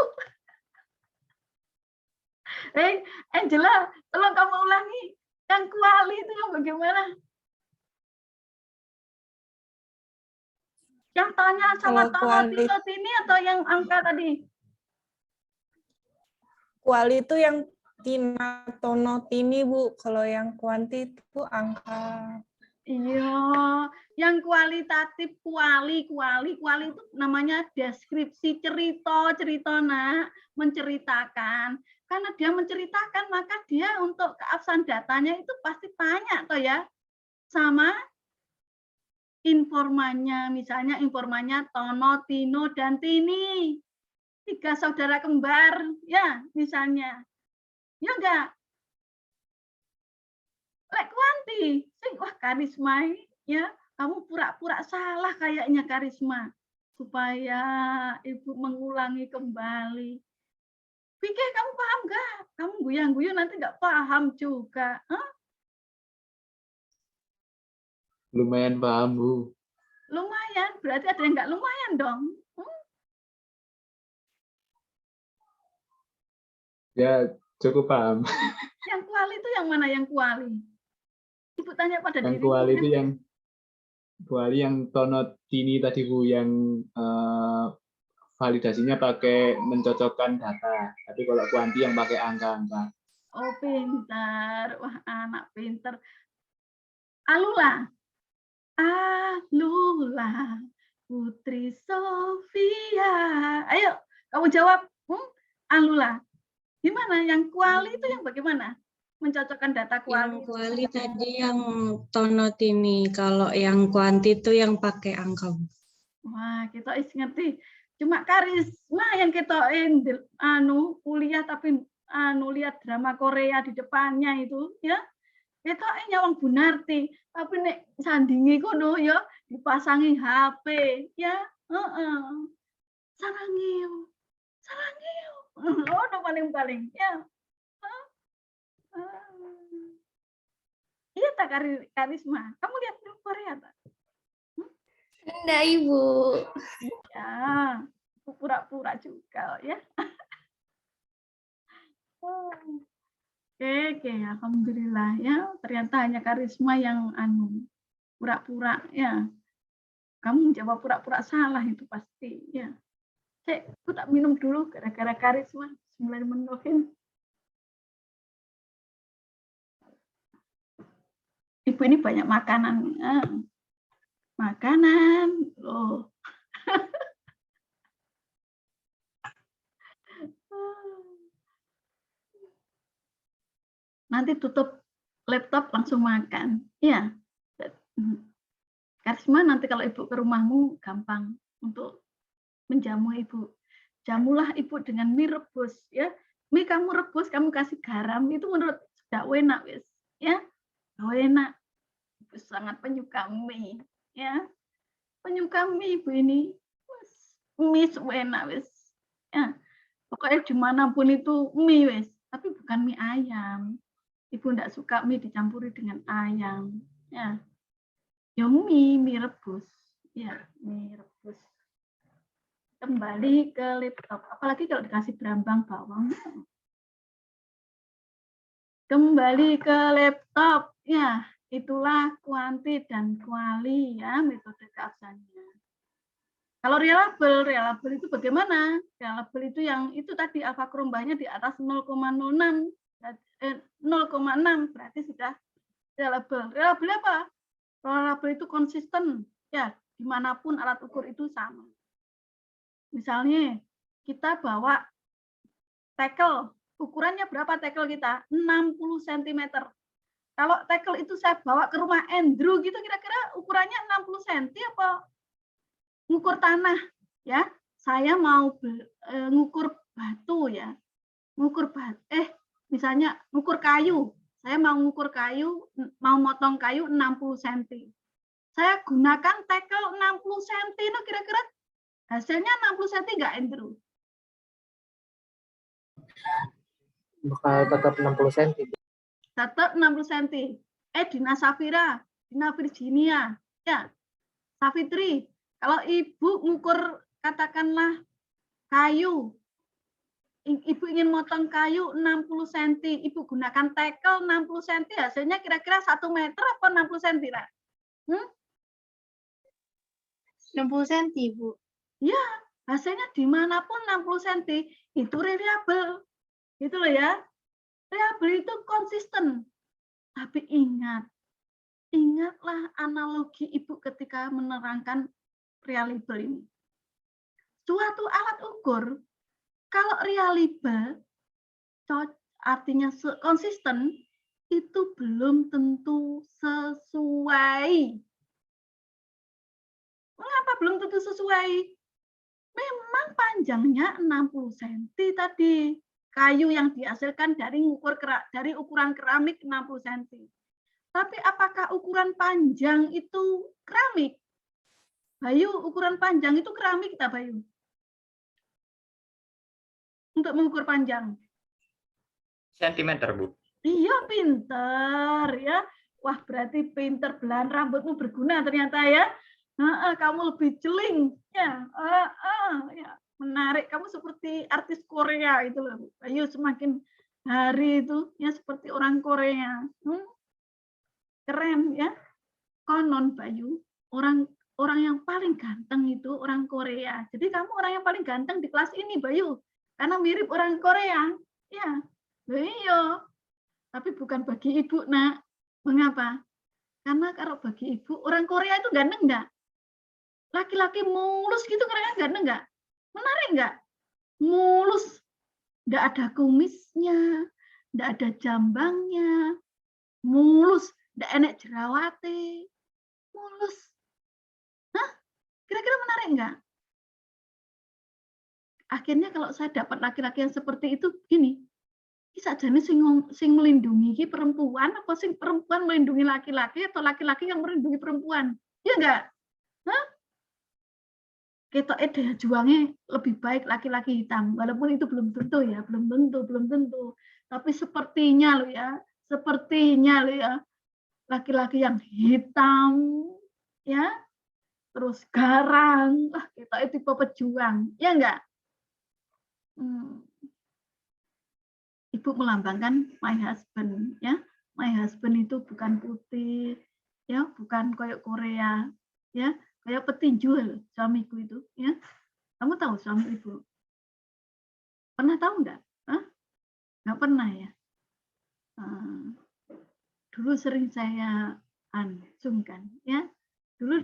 Angela, tolong kamu ulangi. Yang kuali itu yang bagaimana? Yang tanya sama Kalau kuali- ini atau yang angka tadi? Kuali itu yang tina, tono, tini, Bu. Kalau yang kuanti itu angka. Iya, yang kualitatif kuali itu namanya deskripsi cerita nak, menceritakan. Karena dia menceritakan, maka dia untuk keabsahan datanya itu pasti banyak toh ya. Sama informannya, misalnya informannya Tono, Tino, dan Tini. 3 saudara kembar, ya misalnya. Ya enggak? Lek kuanti, wah Karisma ini, ya kamu pura-pura salah kayaknya Karisma. Supaya Ibu mengulangi kembali. Pikir kamu paham enggak? Kamu guyang-guyang nanti enggak paham juga. Hah? Lumayan paham, Bu. Lumayan, berarti ada yang enggak lumayan dong. Ya, cukup paham. Yang kuali itu yang mana yang kuali? Ibu tanya pada Yang diri. kuali itu yang kuali yang tono tini tadi, Bu, yang validasinya pakai mencocokkan data. Tapi kalau kuanti yang pakai angka-angka. Oh, pintar. Wah, anak pintar. Alula. Alula. Putri Sofia. Ayo, kamu jawab. Alula. Gimana? Yang kuali itu yang bagaimana? Mencocokkan data kuali. Yang kuali tadi yang tono tini. Kalau yang kuanti itu yang pakai angka. Wah, kita ngerti. Cuma Karisma yang kita kuliah tapi lihat drama Korea di depannya itu ya. Kita nyawang Bunarti, tapi nek sandingi kono ya dipasangi HP ya. Sarangiu. Oh, no paling-paling ya. Iya tak Karisma. Kamu lihat film Korea tak? Enggak, Ibu. Ya, pura-pura juga ya. Oke, alhamdulillah ya. Ternyata hanya Karisma yang pura-pura ya. Kamu menjawab pura-pura salah itu pasti ya. Aku tak minum dulu gara-gara Karisma. Bismillahirrahmanirrahim. Ibu ini banyak makanan. Makanan loh. Nanti tutup laptop langsung makan. Ya. Karisma nanti kalau Ibu ke rumahmu gampang untuk menjamu Ibu. Jamulah Ibu dengan mie rebus ya. Mie kamu rebus, kamu kasih garam itu menurut sudah enak wis. Ya. Enak. Ibu sangat penyuka mie ya. Penyuka mie Ibu ini. Mie enak wis. Ya. Pokoknya dimanapun itu mie wis, tapi bukan mie ayam. Ibu enggak suka mie dicampuri dengan ayam. Ya. Ya mie rebus. Ya, mie rebus. Kembali ke laptop. Apalagi kalau dikasih berambang bawang. Kembali ke laptop. Ya, itulah kuanti dan kuali ya metode keabsahannya. Kalau reliable itu bagaimana? Reliable itu yang itu tadi alfa kerumbahnya di atas 0,06, 0,6 berarti sudah reliable. Reliable apa? Reliable itu konsisten, ya dimanapun alat ukur itu sama. Misalnya kita bawa tackle, ukurannya berapa tackle kita? 60 cm. Kalau tackle itu saya bawa ke rumah Andrew gitu, kira-kira ukurannya 60 cm apa? Ngukur tanah, ya. Saya mau ngukur batu, ya. Ngukur misalnya ngukur kayu. Saya mau ngukur kayu, mau motong kayu 60 cm. Saya gunakan tackle 60 cm, no kira-kira hasilnya 60 cm nggak, Andrew? Bakal tetap 60 cm. Tetap 60 cm. Dina Safira, Dina Virginia, ya. Savitri, kalau ibu ngukur katakanlah kayu, ibu ingin motong kayu 60 cm, ibu gunakan tackle 60 cm, hasilnya kira-kira 1 meter apa 60 cm, Ra? 60 cm, Bu. Ya, hasilnya dimanapun 60 cm, itu reliable. Gitu loh ya. Reliable itu konsisten. Tapi ingatlah analogi ibu ketika menerangkan reliable ini. Suatu alat ukur, kalau reliable, artinya konsisten, itu belum tentu sesuai. Mengapa belum tentu sesuai? Memang panjangnya 60 cm tadi. Kayu yang dihasilkan dari ukuran keramik 60 cm. Tapi apakah ukuran panjang itu keramik? Bayu, ukuran panjang itu keramik kita, Bayu? Untuk mengukur panjang. Sentimeter, Bu. Iya, pinter ya. Wah, berarti pinter, belahan rambutmu berguna ternyata ya. Kamu lebih jeling. Ya, ya. Menarik. Kamu seperti artis Korea itu loh, Bu. Bayu, semakin hari itu ya seperti orang Korea. Keren ya. Konon, Bayu, orang yang paling ganteng itu orang Korea. Jadi kamu orang yang paling ganteng di kelas ini, Bayu. Karena mirip orang Korea. Ya. Iya. Tapi bukan bagi ibu, Nak. Mengapa? Karena kalau bagi ibu, orang Korea itu ganteng enggak? Laki-laki mulus gitu kira-kira ganteng enggak? Menarik enggak? Mulus. Enggak ada kumisnya, enggak ada jambangnya. Mulus, enggak enek jerawate. Mulus. Hah? Kira-kira menarik enggak? Akhirnya kalau saya dapat laki-laki yang seperti itu, gini, sajane sing melindungi ki perempuan apa sing perempuan melindungi laki-laki atau laki-laki yang melindungi perempuan? Ya enggak? Hah? Ketoke daya juangnya lebih baik laki-laki hitam, walaupun itu belum tentu ya, belum tentu. Tapi sepertinya lo ya, laki-laki yang hitam, ya, terus garang, ketoke tipe pejuang, ya enggak? Ibu melambangkan my husband, ya. My husband itu bukan putih, ya, bukan kayak Korea, ya, kayak petinju suamiku itu, ya. Kamu tahu suami ibu? Pernah tahu enggak? Hah? Enggak pernah ya. Dulu sering saya sungkan, ya. Dulu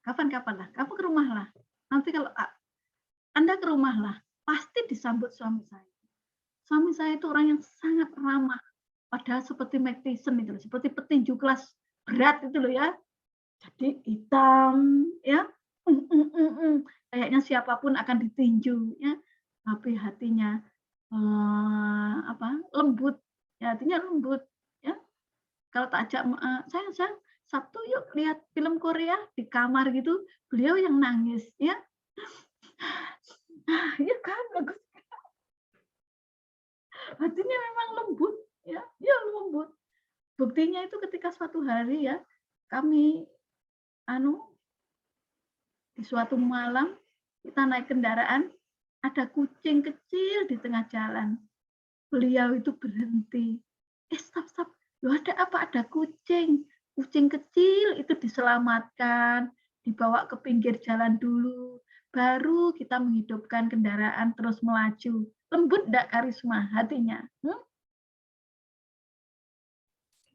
kapan-kapan lah, kamu ke rumah lah. Nanti kalau Anda ke rumah lah, pasti disambut suami saya. Suami saya itu orang yang sangat ramah, padahal seperti Mike Tyson itu, seperti petinju kelas berat itu loh ya. Jadi hitam, ya, kayaknya siapapun akan ditinju, ya. Tapi hatinya lembut, ya, hatinya lembut, ya. Kalau tak ajak sayang, Sabtu yuk lihat film Korea di kamar gitu, beliau yang nangis, ya. Ya kan, bagus. Hatinya memang lembut, ya, lembut. Buktinya itu ketika suatu hari ya, kami di suatu malam kita naik kendaraan, ada kucing kecil di tengah jalan. Beliau itu berhenti. Stop. Loh, ada apa? Ada kucing. Kucing kecil itu diselamatkan, dibawa ke pinggir jalan dulu, baru kita menghidupkan kendaraan terus melaju. Lembut enggak Karisma hatinya?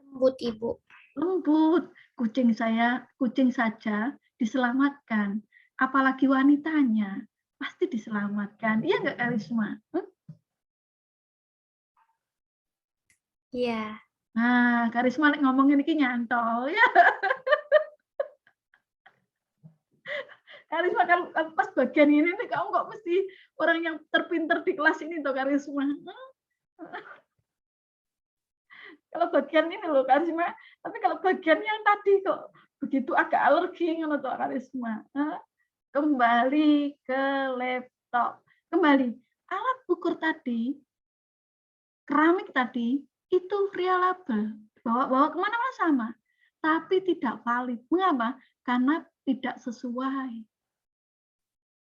Lembut, Ibu. Lembut. Kucing saja diselamatkan. Apalagi wanitanya, pasti diselamatkan. Iya enggak Karisma? Iya. Nah, Karisma ngomongin ini nyantol ya. Karisma kalau pas bagian ini nih, kamu kok mesti orang yang terpinter di kelas ini tuh Karisma. Kalau bagian ini loh Karisma, tapi kalau bagian yang tadi kok begitu agak alergi ngono tuh Karisma. Kembali ke laptop. Kembali. Alat ukur tadi, keramik tadi itu reliable. Bawa kemana-mana sama. Tapi tidak valid. Mengapa? Karena tidak sesuai.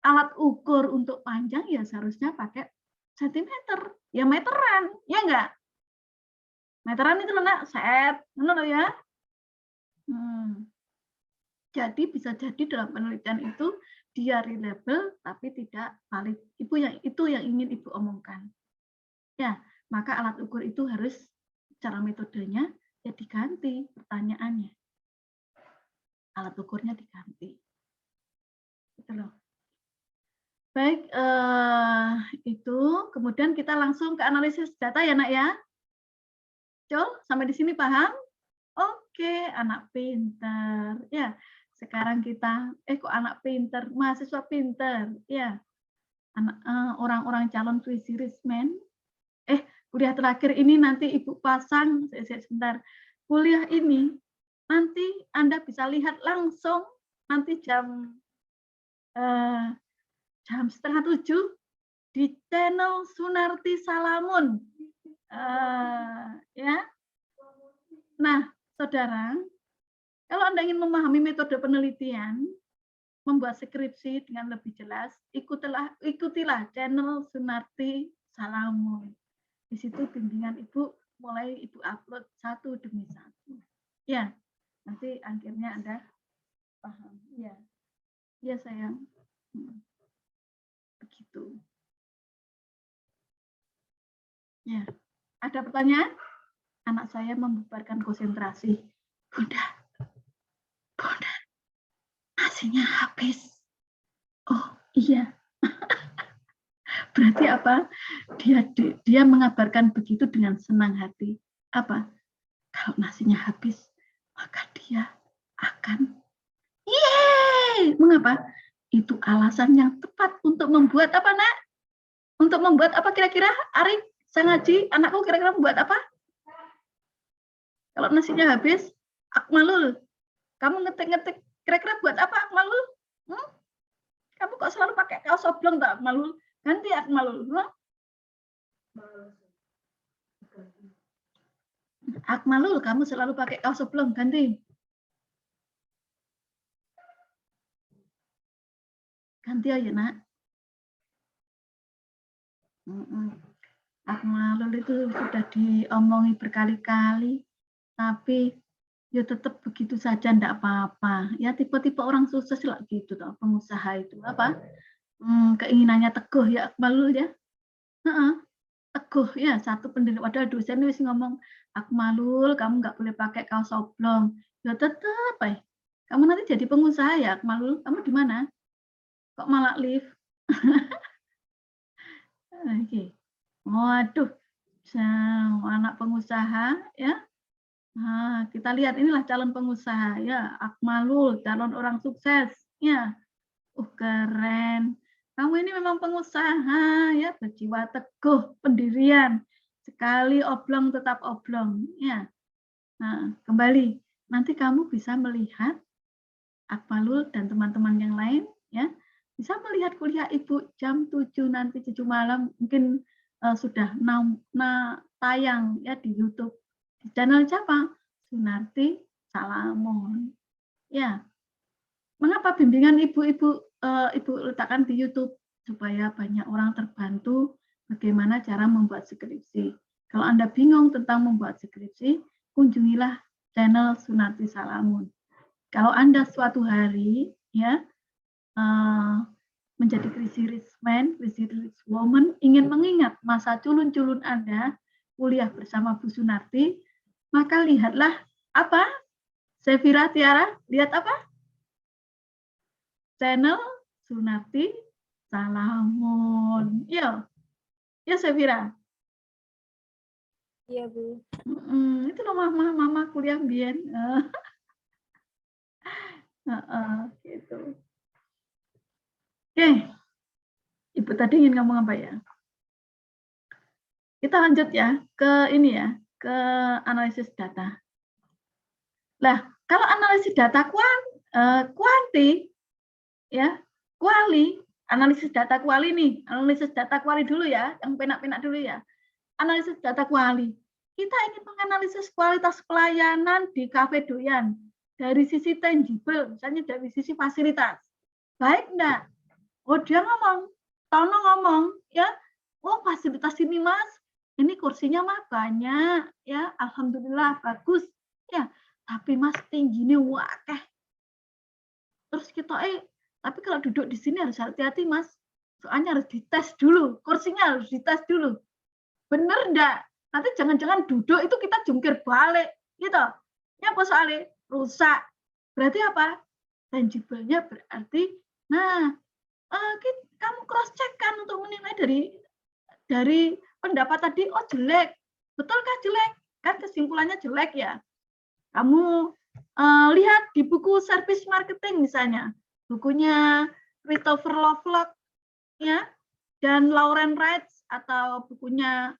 Alat ukur untuk panjang ya seharusnya pakai sentimeter, ya meteran, ya enggak? Meteran itu nak set, benar ya? Jadi bisa jadi dalam penelitian itu dia reliable tapi tidak valid. Itu yang ingin Ibu omongkan. Ya, maka alat ukur itu harus cara metodenya ya diganti pertanyaannya. Alat ukurnya diganti. Gitu loh. Baik, itu kemudian kita langsung ke analisis data ya nak ya. Col, sampai di sini paham? Oke, anak pinter. Ya, sekarang kita, kok anak pinter, mahasiswa pinter. Ya, anak orang-orang calon puisi rismen. Kuliah terakhir ini nanti Ibu pasang, sebentar. Kuliah ini nanti Anda bisa lihat langsung nanti jam 6:30 di channel Sunarti Salamun. Ya. Nah, saudara, kalau Anda ingin memahami metode penelitian, membuat skripsi dengan lebih jelas, ikutilah channel Sunarti Salamun. Di situ bimbingan Ibu mulai Ibu upload satu demi satu. Ya, nanti akhirnya Anda paham. Ya, ya sayang. Begitu. Ya, ada pertanyaan? Anak saya membubarkan konsentrasi. Bunda, nasinya habis. Oh iya. Berarti apa? Dia mengabarkan begitu dengan senang hati. Apa? Kalau nasinya habis, maka dia akan yeay. Mengapa? Itu alasan yang tepat untuk membuat apa, Nak? Untuk membuat apa kira-kira? Arif, Sangaji, anakku kira-kira membuat apa? Kalau nasinya habis, Akmalul, kamu ngetik-ngetik kira-kira buat apa Akmalul? Kamu kok selalu pakai kaos oblong tak Akmalul? Ganti Akmalul. Akmalul, kamu selalu pakai kaos oblong, ganti. Ganti aja, Nak. Akmalul itu sudah diomongi berkali-kali, tapi ya tetap begitu saja, enggak apa-apa. Ya tipe-tipe orang sukses lah gitu, toh, pengusaha itu apa? Keinginannya teguh ya Akmalul ya. Teguh ya, satu pendiri. Padahal dosen wis ngomong, Akmalul, kamu nggak boleh pakai kaos oblong. Ya tetap, kamu nanti jadi pengusaha ya Akmalul. Kamu di mana? Kok malah live? Oke. Waduh, anak pengusaha ya. Nah, kita lihat inilah calon pengusaha ya, Akmalul, calon orang sukses ya. Keren. Kamu ini memang pengusaha ya, berjiwa teguh, pendirian. Sekali oblong tetap oblong ya. Nah, kembali nanti kamu bisa melihat Akmalul dan teman-teman yang lain ya. Bisa melihat kuliah Ibu jam 7 nanti 7 malam mungkin sudah tayang ya di YouTube. Di channel siapa? Sunarti Salamun. Ya. Mengapa bimbingan Ibu letakkan di YouTube? Supaya banyak orang terbantu bagaimana cara membuat skripsi. Kalau Anda bingung tentang membuat skripsi, kunjungilah channel Sunarti Salamun. Kalau Anda suatu hari ya, menjadi crazy rich man, crazy rich woman, ingin mengingat masa culun-culun Anda kuliah bersama Bu Sunarti, maka lihatlah apa? Sevira Tiara, lihat apa? Channel Sunarti Salamun. Ya, ya Sevira. Iya, Bu. Itu loh mama kuliah biyen. Gitu. Oke. Ibu tadi ingin ngomong apa ya? Kita lanjut ya ke ini ya, ke analisis data. Lah, kalau analisis data kuanti ya, kuali, analisis data kuali nih, analisis data kuali dulu ya, yang penak-penak dulu ya. Analisis data kuali. Kita ingin menganalisis kualitas pelayanan di kafe doyan dari sisi tangible, misalnya dari sisi fasilitas. Baik enggak? Oh, dia ngomong, Tono ngomong, ya, oh fasilitas ini Mas, ini kursinya mah banyak, ya, alhamdulillah bagus, ya, tapi Mas tingginya wakeh. Terus kita, tapi kalau duduk di sini harus hati-hati Mas, soalnya harus dites dulu, kursinya harus dites dulu. Bener enggak? Nanti jangan-jangan duduk itu kita jungkir balik, gitu. Ya apa soalnya? Rusak. Berarti apa? Tangible-nya berarti, nah, kamu cross check kan untuk menilai dari pendapat tadi, oh jelek, betulkah jelek? Kan kesimpulannya jelek ya. Kamu lihat di buku Service Marketing misalnya, bukunya Christopher Lovelock ya, dan Lauren Wright atau bukunya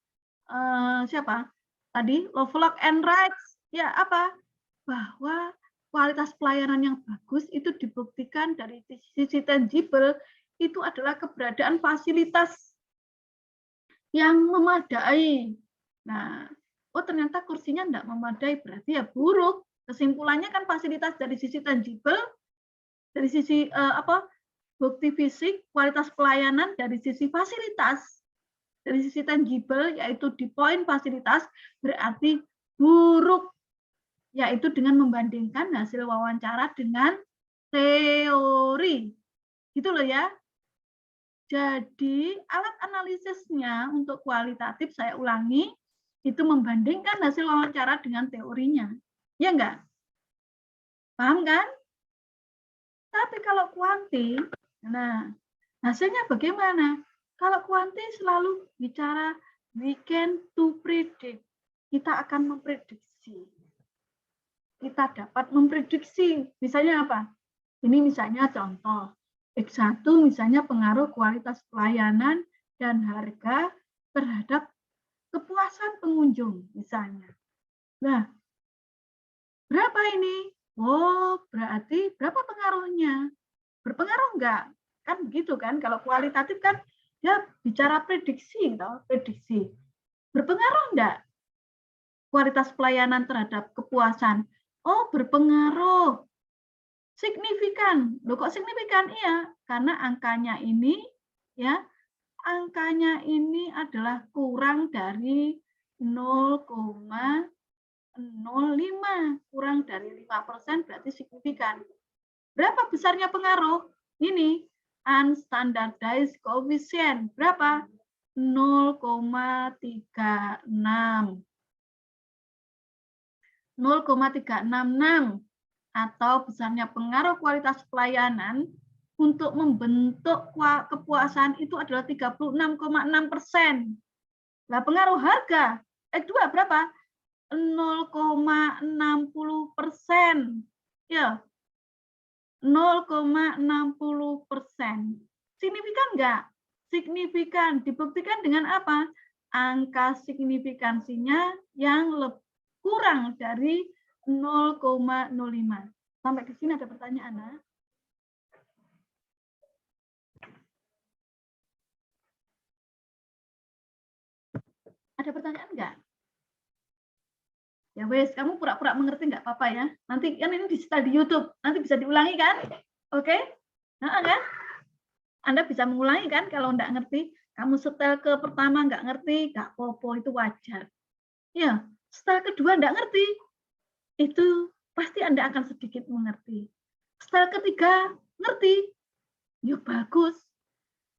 siapa tadi, Lovelock and Wright, ya apa? Bahwa kualitas pelayanan yang bagus itu dibuktikan dari sisi tangible, itu adalah keberadaan fasilitas yang memadai. Nah, oh ternyata kursinya tidak memadai, berarti ya buruk. Kesimpulannya kan fasilitas dari sisi tangible, dari sisi bukti fisik, kualitas pelayanan dari sisi fasilitas, dari sisi tangible, yaitu di poin fasilitas, berarti buruk. Yaitu dengan membandingkan hasil wawancara dengan teori. Gitu loh ya. Jadi alat analisisnya untuk kualitatif, saya ulangi, itu membandingkan hasil wawancara dengan teorinya. Ya enggak? Paham kan? Tapi kalau kuanti, nah hasilnya bagaimana? Kalau kuanti selalu bicara we can to predict. Kita akan memprediksi. Kita dapat memprediksi. Misalnya apa? Ini misalnya contoh. X1 misalnya pengaruh kualitas pelayanan dan harga terhadap kepuasan pengunjung misalnya. Nah, berapa ini? Oh, berarti berapa pengaruhnya? Berpengaruh enggak? Kan begitu kan? Kalau kualitatif kan dia bicara prediksi, prediksi. Berpengaruh enggak kualitas pelayanan terhadap kepuasan? Oh, berpengaruh. Signifikan. Loh kok signifikan? Iya, karena angkanya ini ya, angkanya ini adalah kurang dari 0,05. Kurang dari 5% berarti signifikan. Berapa besarnya pengaruh? Ini unstandardized coefficient. Berapa? 0,366. 0,366 atau besarnya pengaruh kualitas pelayanan untuk membentuk kepuasan itu adalah 36,6%. Nah, pengaruh harga X2 berapa? 0,60%. Ya. 0,60%. Signifikan enggak? Signifikan. Dibuktikan dengan apa? Angka signifikansinya yang kurang dari 0,05. Sampai ke sini ada pertanyaan, Ana? Ada pertanyaan enggak? Ya wes, kamu pura-pura mengerti enggak apa-apa ya. Nanti kan ini di-setel di YouTube, nanti bisa diulangi kan? Oke? Nah, kan? Anda bisa mengulangi kan kalau enggak ngerti. Kamu setel ke pertama enggak ngerti, enggak apa-apa, itu wajar. Ya, setel kedua enggak ngerti, itu pasti Anda akan sedikit mengerti. Setel ketiga ngerti, ya bagus.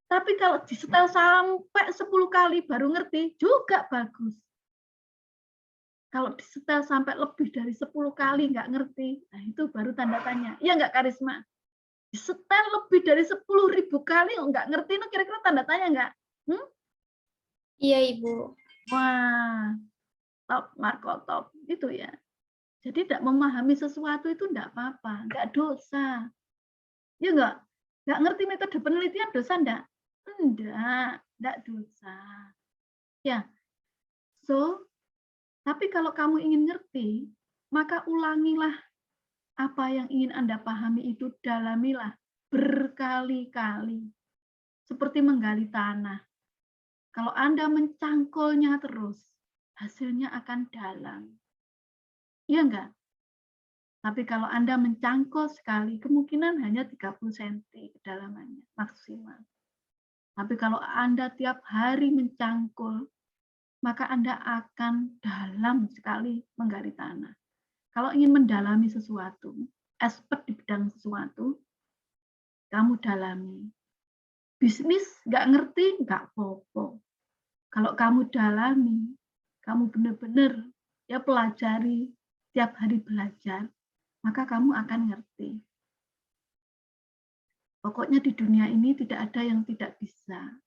Tapi kalau disetel sampai 10 kali baru ngerti, juga bagus. Kalau disetel sampai lebih dari 10 kali nggak ngerti, nah itu baru tanda tanya. Iya nggak Karisma? Disetel lebih dari 10.000 kali nggak ngerti, nah kira-kira tanda tanya nggak? Iya, Ibu. Wah, top, Marco top. Itu ya. Jadi tidak memahami sesuatu itu enggak apa-apa, enggak dosa. Ya enggak ngerti metode penelitian dosa enggak? Enggak dosa. Ya. So, tapi kalau kamu ingin ngerti, maka ulangilah apa yang ingin Anda pahami itu, dalamilah berkali-kali. Seperti menggali tanah. Kalau Anda mencangkulnya terus, hasilnya akan dalam. Iya enggak? Tapi kalau Anda mencangkul sekali, kemungkinan hanya 30 cm kedalamannya maksimal. Tapi kalau Anda tiap hari mencangkul, maka Anda akan dalam sekali menggali tanah. Kalau ingin mendalami sesuatu, expert di bidang sesuatu, kamu dalami. Bisnis nggak ngerti, nggak apa-apa. Kalau kamu dalami, kamu benar-benar ya pelajari, tiap hari belajar, maka kamu akan ngerti. Pokoknya di dunia ini tidak ada yang tidak bisa.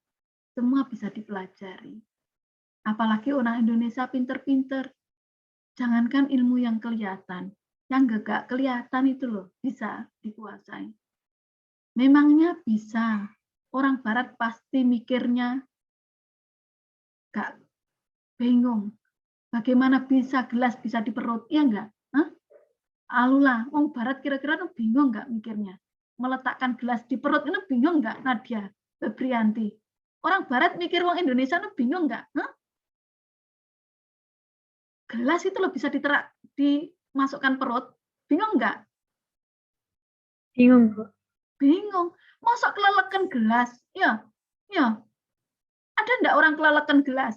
Semua bisa dipelajari. Apalagi orang Indonesia pinter-pinter. Jangankan ilmu yang kelihatan, yang gak kelihatan itu loh bisa dikuasai. Memangnya bisa. Orang Barat pasti mikirnya gak bingung. Bagaimana bisa gelas bisa di perut? Iya enggak? Alulah, orang Barat kira-kira bingung nggak mikirnya? Meletakkan gelas di perut ini bingung nggak, Nadia Febrianti? Orang Barat mikir orang Indonesia itu bingung nggak? Gelas itu loh bisa dimasukkan perut, bingung nggak? Bingung, Bu. Bingung. Masa kelelekan gelas? Ya. Ada nggak orang kelelekan gelas?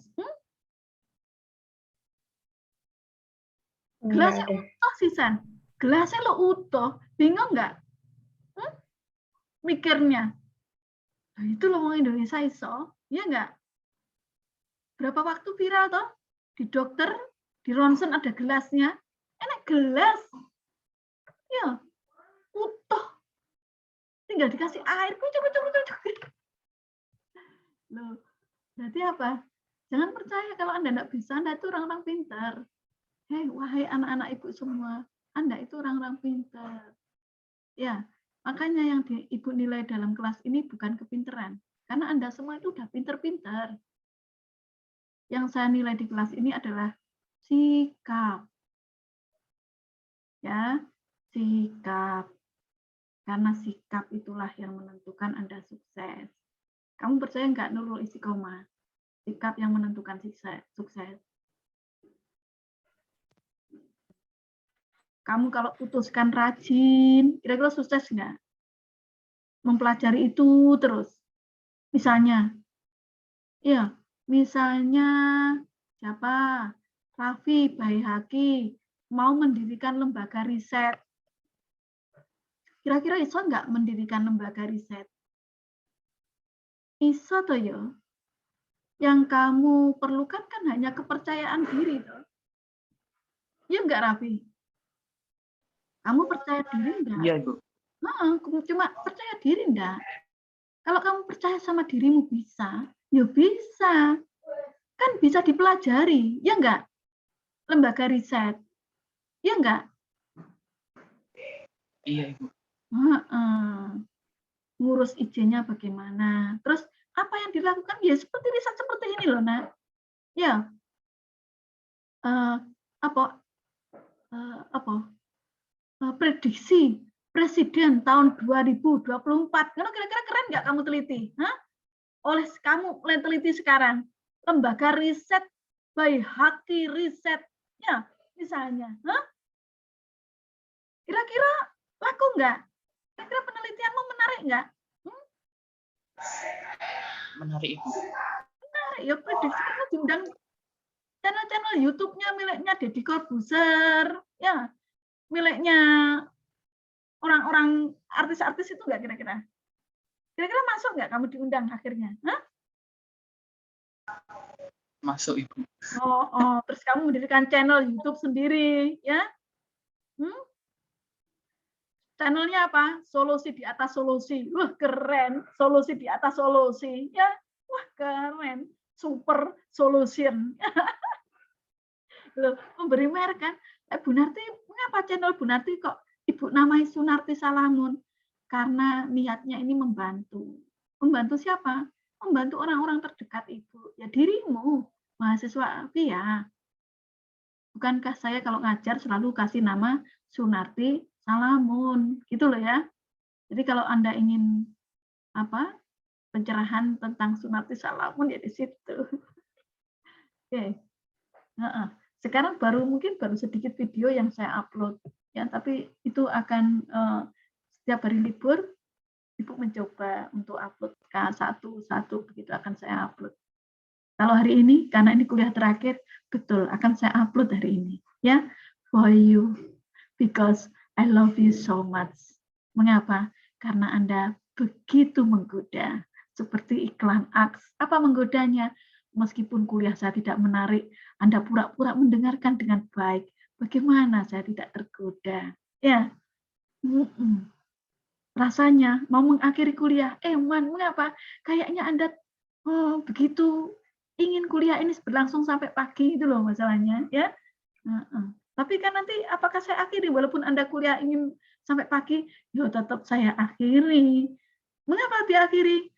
Gelasnya utuh sih, San. Gelasnya lo utuh, bingung nggak? Mikirnya. Nah, itu loh orang Indonesia iso, ya nggak? Berapa waktu viral toh? Di dokter, di ronsen ada gelasnya. Enak gelas. Ya, utuh. Tinggal dikasih air. Loh, berarti apa? Jangan percaya kalau Anda nggak bisa, Anda itu orang-orang pintar. Hei, wahai anak-anak ibu semua, Anda itu orang-orang pintar. Ya, makanya yang Ibu nilai dalam kelas ini bukan kepinteran. Karena Anda semua itu udah pintar-pintar. Yang saya nilai di kelas ini adalah sikap. Ya, sikap. Karena sikap itulah yang menentukan Anda sukses. Kamu percaya nggak Nurul Istiqomah? Sikap yang menentukan sukses. Kamu kalau putuskan rajin, kira-kira sukses nggak? Mempelajari itu terus. Misalnya siapa? Raffi Baihaqi mau mendirikan lembaga riset. Kira-kira iso nggak mendirikan lembaga riset? Iso toh ya. Yang kamu perlukan kan hanya kepercayaan diri toh. Ya enggak, Raffi? Kamu percaya diri enggak? Iya, Bu. Cuma percaya diri enggak? Kalau kamu percaya sama dirimu bisa, ya bisa. Kan bisa dipelajari, ya enggak? Lembaga riset. Ya enggak? Iya, Ibu. Ngurus izinnya bagaimana? Terus apa yang dilakukan? Ya seperti riset seperti ini loh, Nak. Ya. Prediksi presiden tahun 2024. Kira-kira keren nggak kamu teliti? Oleh kamu teliti sekarang. Lembaga riset Baihaqi riset. Ya, misalnya. Kira-kira laku nggak? Kira-kira penelitianmu menarik nggak? Menarik, Ibu. Menarik, ya prediksi karena diundang channel-channel YouTube-nya miliknya Deddy Corbuzier, ya, miliknya orang-orang artis-artis itu nggak kira-kira? Kira-kira masuk nggak kamu diundang akhirnya? Hah? Masuk Ibu. Terus kamu mendirikan channel YouTube sendiri, ya? Channelnya apa? Solusi di atas solusi. Wah, keren. Solusi di atas solusi, ya? Wah, keren. Super solution. Loh, memberi merek kan? Bu Narti, mengapa channel Bu Narti kok Ibu namai Sunarti Salamun? Karena niatnya ini membantu. Membantu siapa? Membantu orang-orang terdekat Ibu. Ya dirimu, mahasiswa ya. Bukankah saya kalau ngajar selalu kasih nama Sunarti Salamun, gitu loh ya. Jadi kalau Anda ingin apa? Pencerahan tentang Sunarti Salamun ya di situ. Oke. Sekarang mungkin baru sedikit video yang saya upload ya, tapi itu akan setiap hari libur Ibu mencoba untuk upload satu begitu akan saya upload. Kalau hari ini karena ini kuliah terakhir, betul akan saya upload hari ini ya, for you because I love you so much. Mengapa? Karena Anda begitu menggoda seperti iklan Axe. Apa menggodanya? Meskipun kuliah saya tidak menarik, Anda pura-pura mendengarkan dengan baik. Bagaimana saya tidak tergoda? Ya, rasanya mau mengakhiri kuliah. Mengapa? Kayaknya Anda begitu ingin kuliah ini berlangsung sampai pagi itu loh masalahnya. Ya, tapi kan nanti apakah saya akhiri? Walaupun Anda kuliah ingin sampai pagi, ya tetap saya akhiri. Mengapa diakhiri?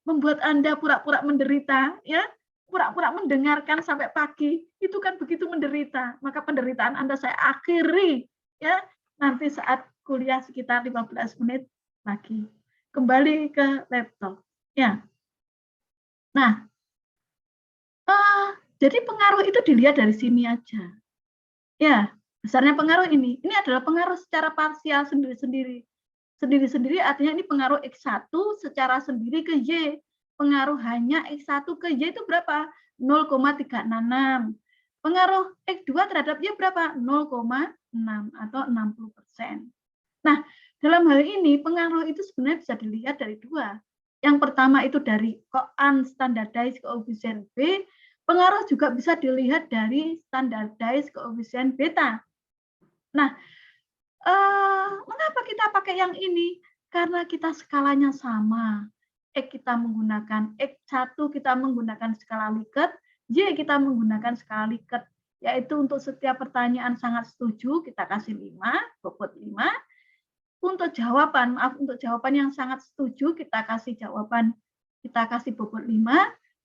Membuat Anda pura-pura menderita, ya, pura-pura mendengarkan sampai pagi, itu kan begitu menderita. Maka penderitaan Anda saya akhiri, ya, nanti saat kuliah sekitar 15 menit lagi. Kembali ke laptop, ya. Nah, jadi pengaruh itu dilihat dari sini aja. Ya, besarnya pengaruh ini adalah pengaruh secara parsial sendiri-sendiri. Sendiri-sendiri artinya ini pengaruh X1 secara sendiri ke Y. Pengaruh hanya X1 ke Y itu berapa? 0,366. Pengaruh X2 terhadap Y berapa? 0,6 atau 60%. Nah, dalam hal ini pengaruh itu sebenarnya bisa dilihat dari dua. Yang pertama itu dari unstandardized coefficient B. Pengaruh juga bisa dilihat dari standardized coefficient beta. Nah, mengapa kita pakai yang ini? Karena kita skalanya sama. X kita menggunakan X1 kita menggunakan skala Likert, Y kita menggunakan skala Likert. Yaitu untuk setiap pertanyaan sangat setuju kita kasih 5, bobot 5. Untuk jawaban yang sangat setuju kita kasih bobot 5.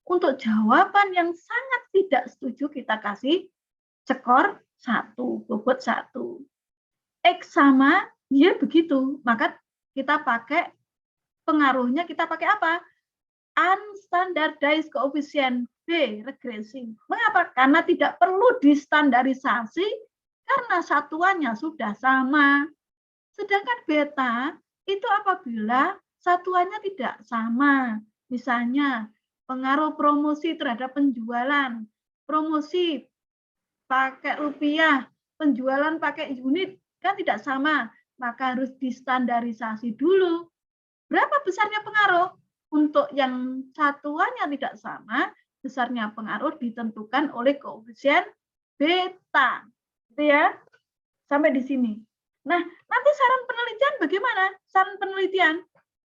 Untuk jawaban yang sangat tidak setuju kita kasih skor 1, bobot 1. X sama Y begitu, maka kita pakai pengaruhnya, kita pakai apa? Unstandardized coefficient B, regresi. Mengapa? Karena tidak perlu distandarisasi, karena satuannya sudah sama. Sedangkan beta itu apabila satuannya tidak sama. Misalnya, pengaruh promosi terhadap penjualan. Promosi pakai rupiah, penjualan pakai unit, kan tidak sama, maka harus distandarisasi dulu. Berapa besarnya pengaruh? Untuk yang satuannya tidak sama, besarnya pengaruh ditentukan oleh koefisien beta. Gitu ya. Sampai di sini. Nah, nanti saran penelitian bagaimana? Saran penelitian,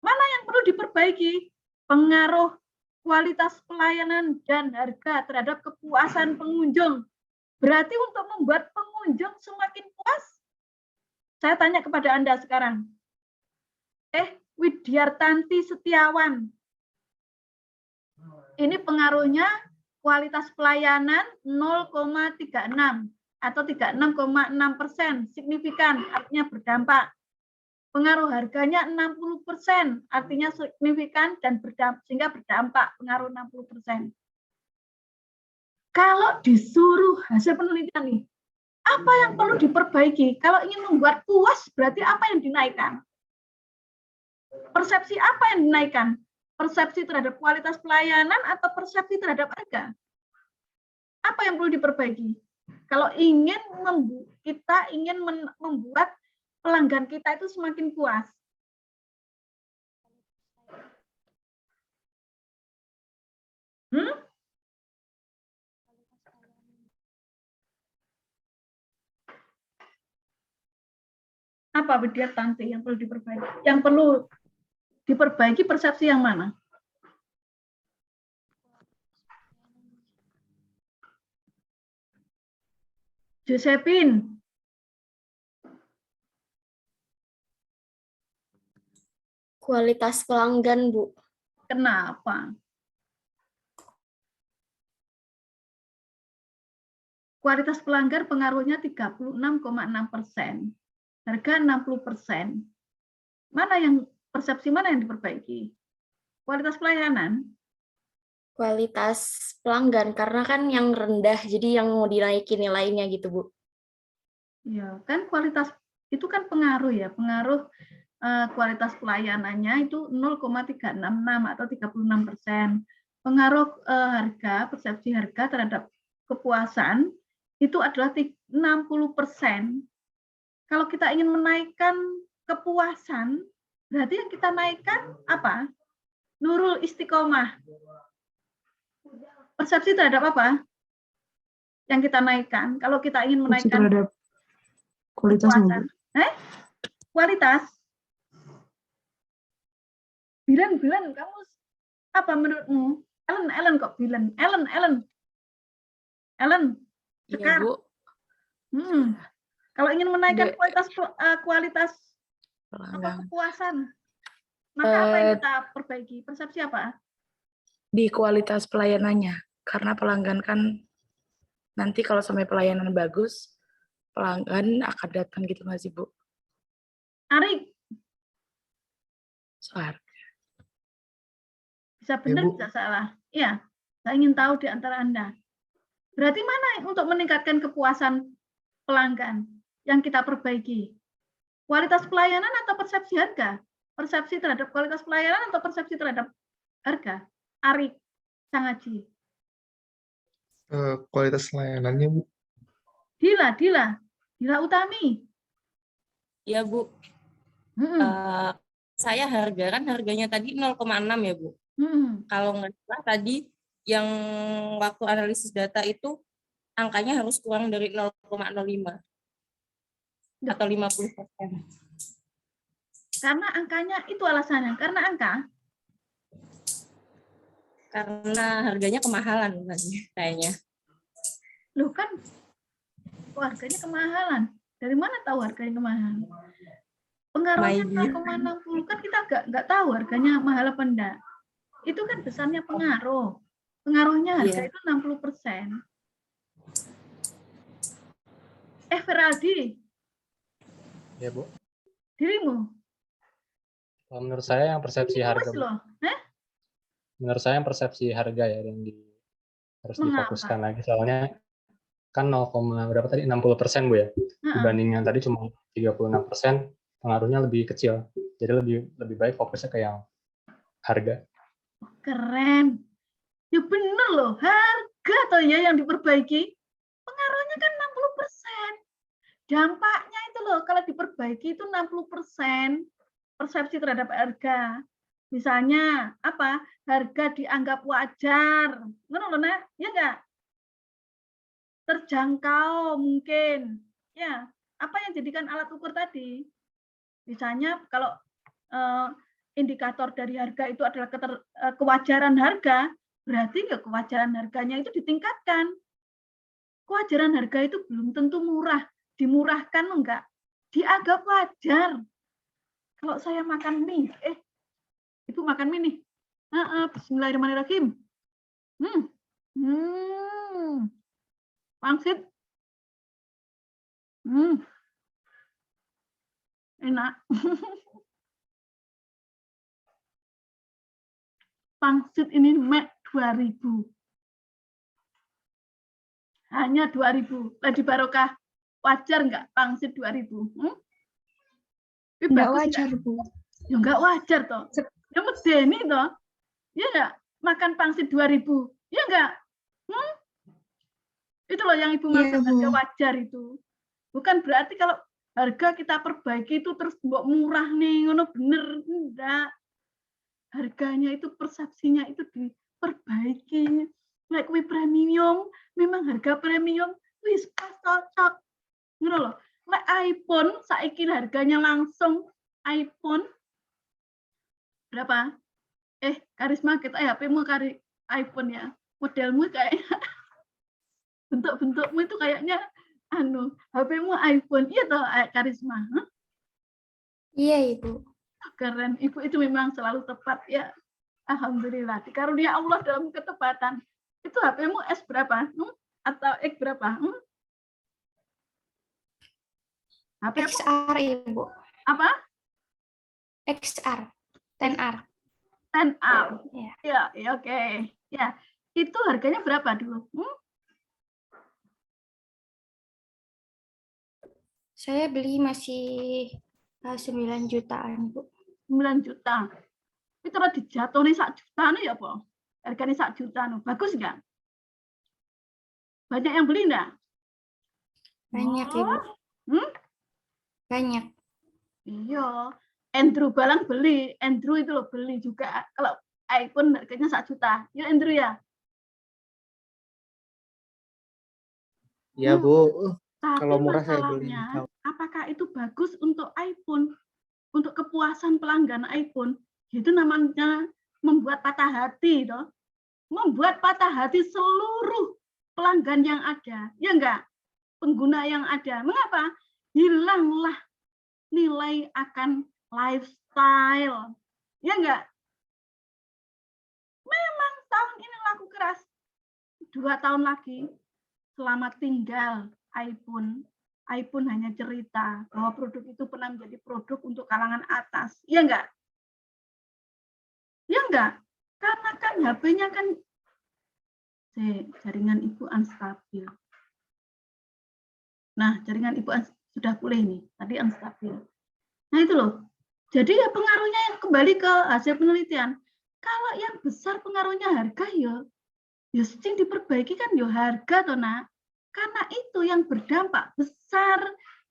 mana yang perlu diperbaiki? Pengaruh kualitas pelayanan dan harga terhadap kepuasan pengunjung. Berarti untuk membuat pengunjung semakin puas, saya tanya kepada Anda sekarang, Widyartanti Setiawan, ini pengaruhnya kualitas pelayanan 0,36 atau 36,6%, signifikan, artinya berdampak. Pengaruh harganya 60%, artinya signifikan dan sehingga berdampak, pengaruh 60%. Kalau disuruh hasil penelitian nih, apa yang perlu diperbaiki? Kalau ingin membuat puas, berarti apa yang dinaikkan? Persepsi apa yang dinaikkan? Persepsi terhadap kualitas pelayanan atau persepsi terhadap harga? Apa yang perlu diperbaiki? Kalau kita ingin membuat pelanggan kita itu semakin puas? Apa Widya Tanti yang perlu diperbaiki? Yang perlu diperbaiki persepsi yang mana? Josephine. Kualitas pelanggan, Bu. Kenapa? Kualitas pelanggan pengaruhnya 36,6%. Harga 60%. Mana yang persepsi mana yang diperbaiki? Kualitas pelayanan? Kualitas pelanggan, karena kan yang rendah, jadi yang mau dinaikin nilainya gitu, Bu. Ya, kan kualitas itu kan pengaruh ya, pengaruh kualitas pelayanannya itu 0,366 atau 36%. Pengaruh harga, persepsi harga terhadap kepuasan itu adalah 60%. Kalau kita ingin menaikkan kepuasan, berarti yang kita naikkan apa? Nurul Istiqomah. Persepsi terhadap apa? Yang kita naikkan. Kalau kita ingin menaikkan terhadap kualitas kepuasan. Kualitas. Bilan, kamu apa menurutmu? Ellen kok bilan? Ellen. Sekar. Iya, Bu. Kalau ingin menaikkan kualitas Pelanggan. kepuasan, maka apa yang kita perbaiki? Persepsi apa? Di kualitas pelayanannya, karena pelanggan kan nanti kalau sampai pelayanan bagus, pelanggan akan datang gitu nggak sih, Bu? Arik. Soal. Bisa benar, Bu. bisa salah. Iya, saya ingin tahu di antara Anda. Berarti mana untuk meningkatkan kepuasan pelanggan yang kita perbaiki? Kualitas pelayanan atau persepsi harga? Persepsi terhadap kualitas pelayanan atau persepsi terhadap harga? Arik, Sangaji. Kualitas layanannya, Bu. Dila Utami. Ya, Bu. Saya harganya tadi 0,6 ya, Bu. Kalau nggak salah tadi yang waktu analisis data itu angkanya harus kurang dari 0,05 atau 50%. Karena angkanya itu alasannya, karena angka? Karena harganya kemahalan kayaknya. Loh kan, harganya kemahalan. Dari mana tahu harganya kemahalan? Pengaruhnya 0,60 kan kita nggak tahu harganya mahal apa enggak. Itu kan besarnya pengaruh. Pengaruhnya harga itu 60%. Feraldi. Ya, Bu. Dirimu? Kalau menurut saya yang persepsi harga. Menurut saya yang persepsi harga ya yang harus difokuskan lagi. Soalnya kan 0, berapa tadi 60% Bu ya. Dibanding yang tadi cuma 36%, pengaruhnya lebih kecil. Jadi lebih baik fokusnya ke yang harga. Keren. Ya bener loh, harga atau ya yang diperbaiki. Pengaruhnya kan 60%. Dampaknya itu loh, kalau diperbaiki itu 60% persepsi terhadap harga. Misalnya apa? Harga dianggap wajar. Ngono lho, ya enggak? Terjangkau mungkin. Ya, apa yang jadikan alat ukur tadi? Misalnya kalau indikator dari harga itu adalah kewajaran harga, berarti ya kewajaran harganya itu ditingkatkan. Kewajaran harga itu belum tentu murah. Dimurahkan enggak? Dianggap wajar. Kalau saya makan mie, Ibu makan mie nih. Bismillahirrahmanirrahim. Pangsit. Enak. Pangsit ini 2.000. Hanya 2.000. Ladi Barokah, wajar nggak pangsit 2.000? Nggak wajar, Bu. Ya nggak wajar toh. Ya medeni toh. Ya nggak? Makan pangsit 2.000. Ya nggak? Itu loh yang Ibu maksud harga wajar itu. Bukan berarti kalau harga kita perbaiki itu terus mbok murah nih, ngono bener enggak. Harganya itu persepsinya itu diperbaiki. Like we premium, memang harga premium wis pas cocok. Ngono loh. Like iPhone saiki harganya langsung iPhone berapa? Karisma kita HP-mu kari iPhone ya. Modelmu kayaknya bentuk-bentukmu itu kayaknya HP-mu iPhone. Iya toh Karisma? Iya, Ibu. Keren. Ibu itu memang selalu tepat ya. Alhamdulillah. Dikarunia Allah dalam ketepatan. Itu HP-mu S berapa? Atau X berapa? HP XR, Ibu. Apa? XR. 10R. 10R. Ya, oke. Ya. Itu harganya berapa dulu? Saya beli masih 9 jutaan, Bu. 9 juta. Itu kalau dijatuhnya 1 juta nih ya, Po? Harganya 1 juta nih. Bagus nggak? Banyak yang beli nggak? Banyak, Ibu. Banyak. Iya. Andrew Balang beli. Andrew itu loh beli juga. Kalau iPhone harganya 1 juta. Ya Andrew ya? Ya, Bu. Tapi Kalau murah saya beli. Apakah itu bagus untuk iPhone? Untuk kepuasan pelanggan iPhone? Itu namanya membuat patah hati, toh. Membuat patah hati seluruh pelanggan yang ada. Ya enggak? Pengguna yang ada. Mengapa? Hilanglah nilai akan lifestyle. Ya enggak? Memang tahun ini laku keras. 2 tahun lagi selamat tinggal iPhone. iPhone hanya cerita bahwa produk itu pernah menjadi produk untuk kalangan atas. Ya enggak? Ya enggak? Karena kan HP-nya kan jaringan Ibu unstabil. Nah, jaringan Ibu sudah pulih nih. Tadi unstabil. Nah, itu loh. Jadi ya pengaruhnya yang kembali ke hasil penelitian. Kalau yang besar pengaruhnya harga ya sing diperbaiki kan ya harga toh, Nak. Karena itu yang berdampak besar,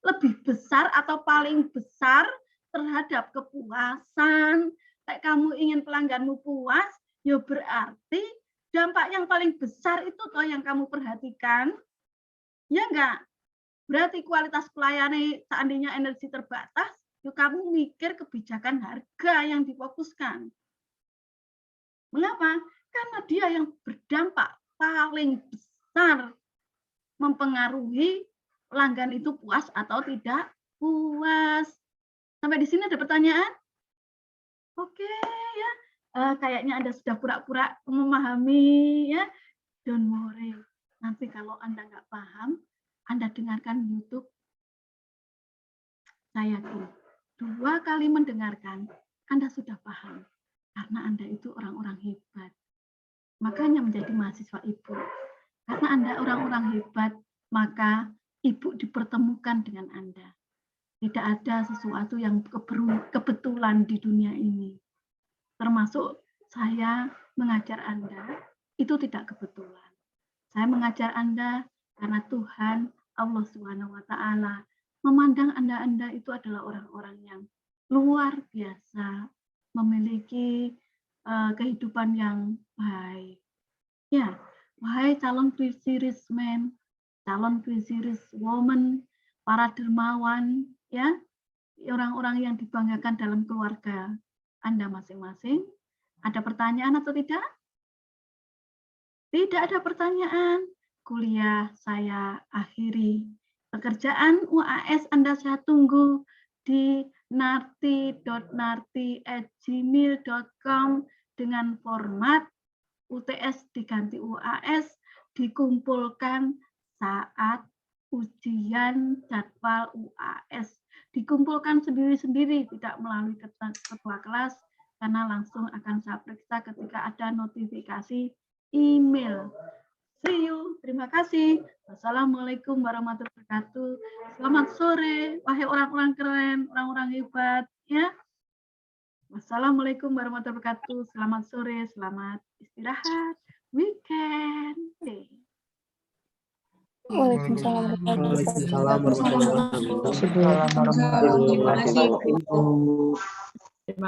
lebih besar atau paling besar terhadap kepuasan. Kayak kamu ingin pelangganmu puas, ya berarti dampak yang paling besar itu toh yang kamu perhatikan. Ya enggak? Berarti kualitas pelayanan seandainya energi terbatas, ya kamu mikir kebijakan harga yang difokuskan. Mengapa? Karena dia yang berdampak paling besar mempengaruhi pelanggan itu puas atau tidak puas. Sampai di sini ada pertanyaan? Oke ya, kayaknya Anda sudah pura-pura memahami ya. Don't worry. Nanti kalau Anda nggak paham, Anda dengarkan YouTube. Saya yakin 2 kali mendengarkan, Anda sudah paham. Karena Anda itu orang-orang hebat. Makanya menjadi mahasiswa Ibu. Karena Anda orang-orang hebat, maka Ibu dipertemukan dengan Anda. Tidak ada sesuatu yang kebetulan di dunia ini. Termasuk saya mengajar Anda, itu tidak kebetulan. Saya mengajar Anda karena Tuhan, Allah Subhanahu wa Ta'ala, memandang Anda itu adalah orang-orang yang luar biasa, memiliki kehidupan yang baik. Ya, wahai calon Quisiris men, calon Quisiris woman, para dermawan, ya, orang-orang yang dibanggakan dalam keluarga Anda masing-masing. Ada pertanyaan atau tidak? Tidak ada pertanyaan. Kuliah saya akhiri. Pekerjaan UAS Anda saya tunggu di narti.narti@gmail.com dengan format UTS diganti UAS dikumpulkan saat ujian jadwal UAS. Dikumpulkan sendiri-sendiri, tidak melalui ketua kelas, karena langsung akan saya periksa ketika ada notifikasi email. See you. Terima kasih. Wassalamualaikum warahmatullahi wabarakatuh. Selamat sore, wahai orang-orang keren, orang-orang hebat. Ya. Wassalamualaikum warahmatullahi wabarakatuh. Selamat sore, selamat istirahat. Weekend. Waalaikumsalam Waalaikumsalam warahmatullahi wabarakatuh. Terima kasih, Bu. Terima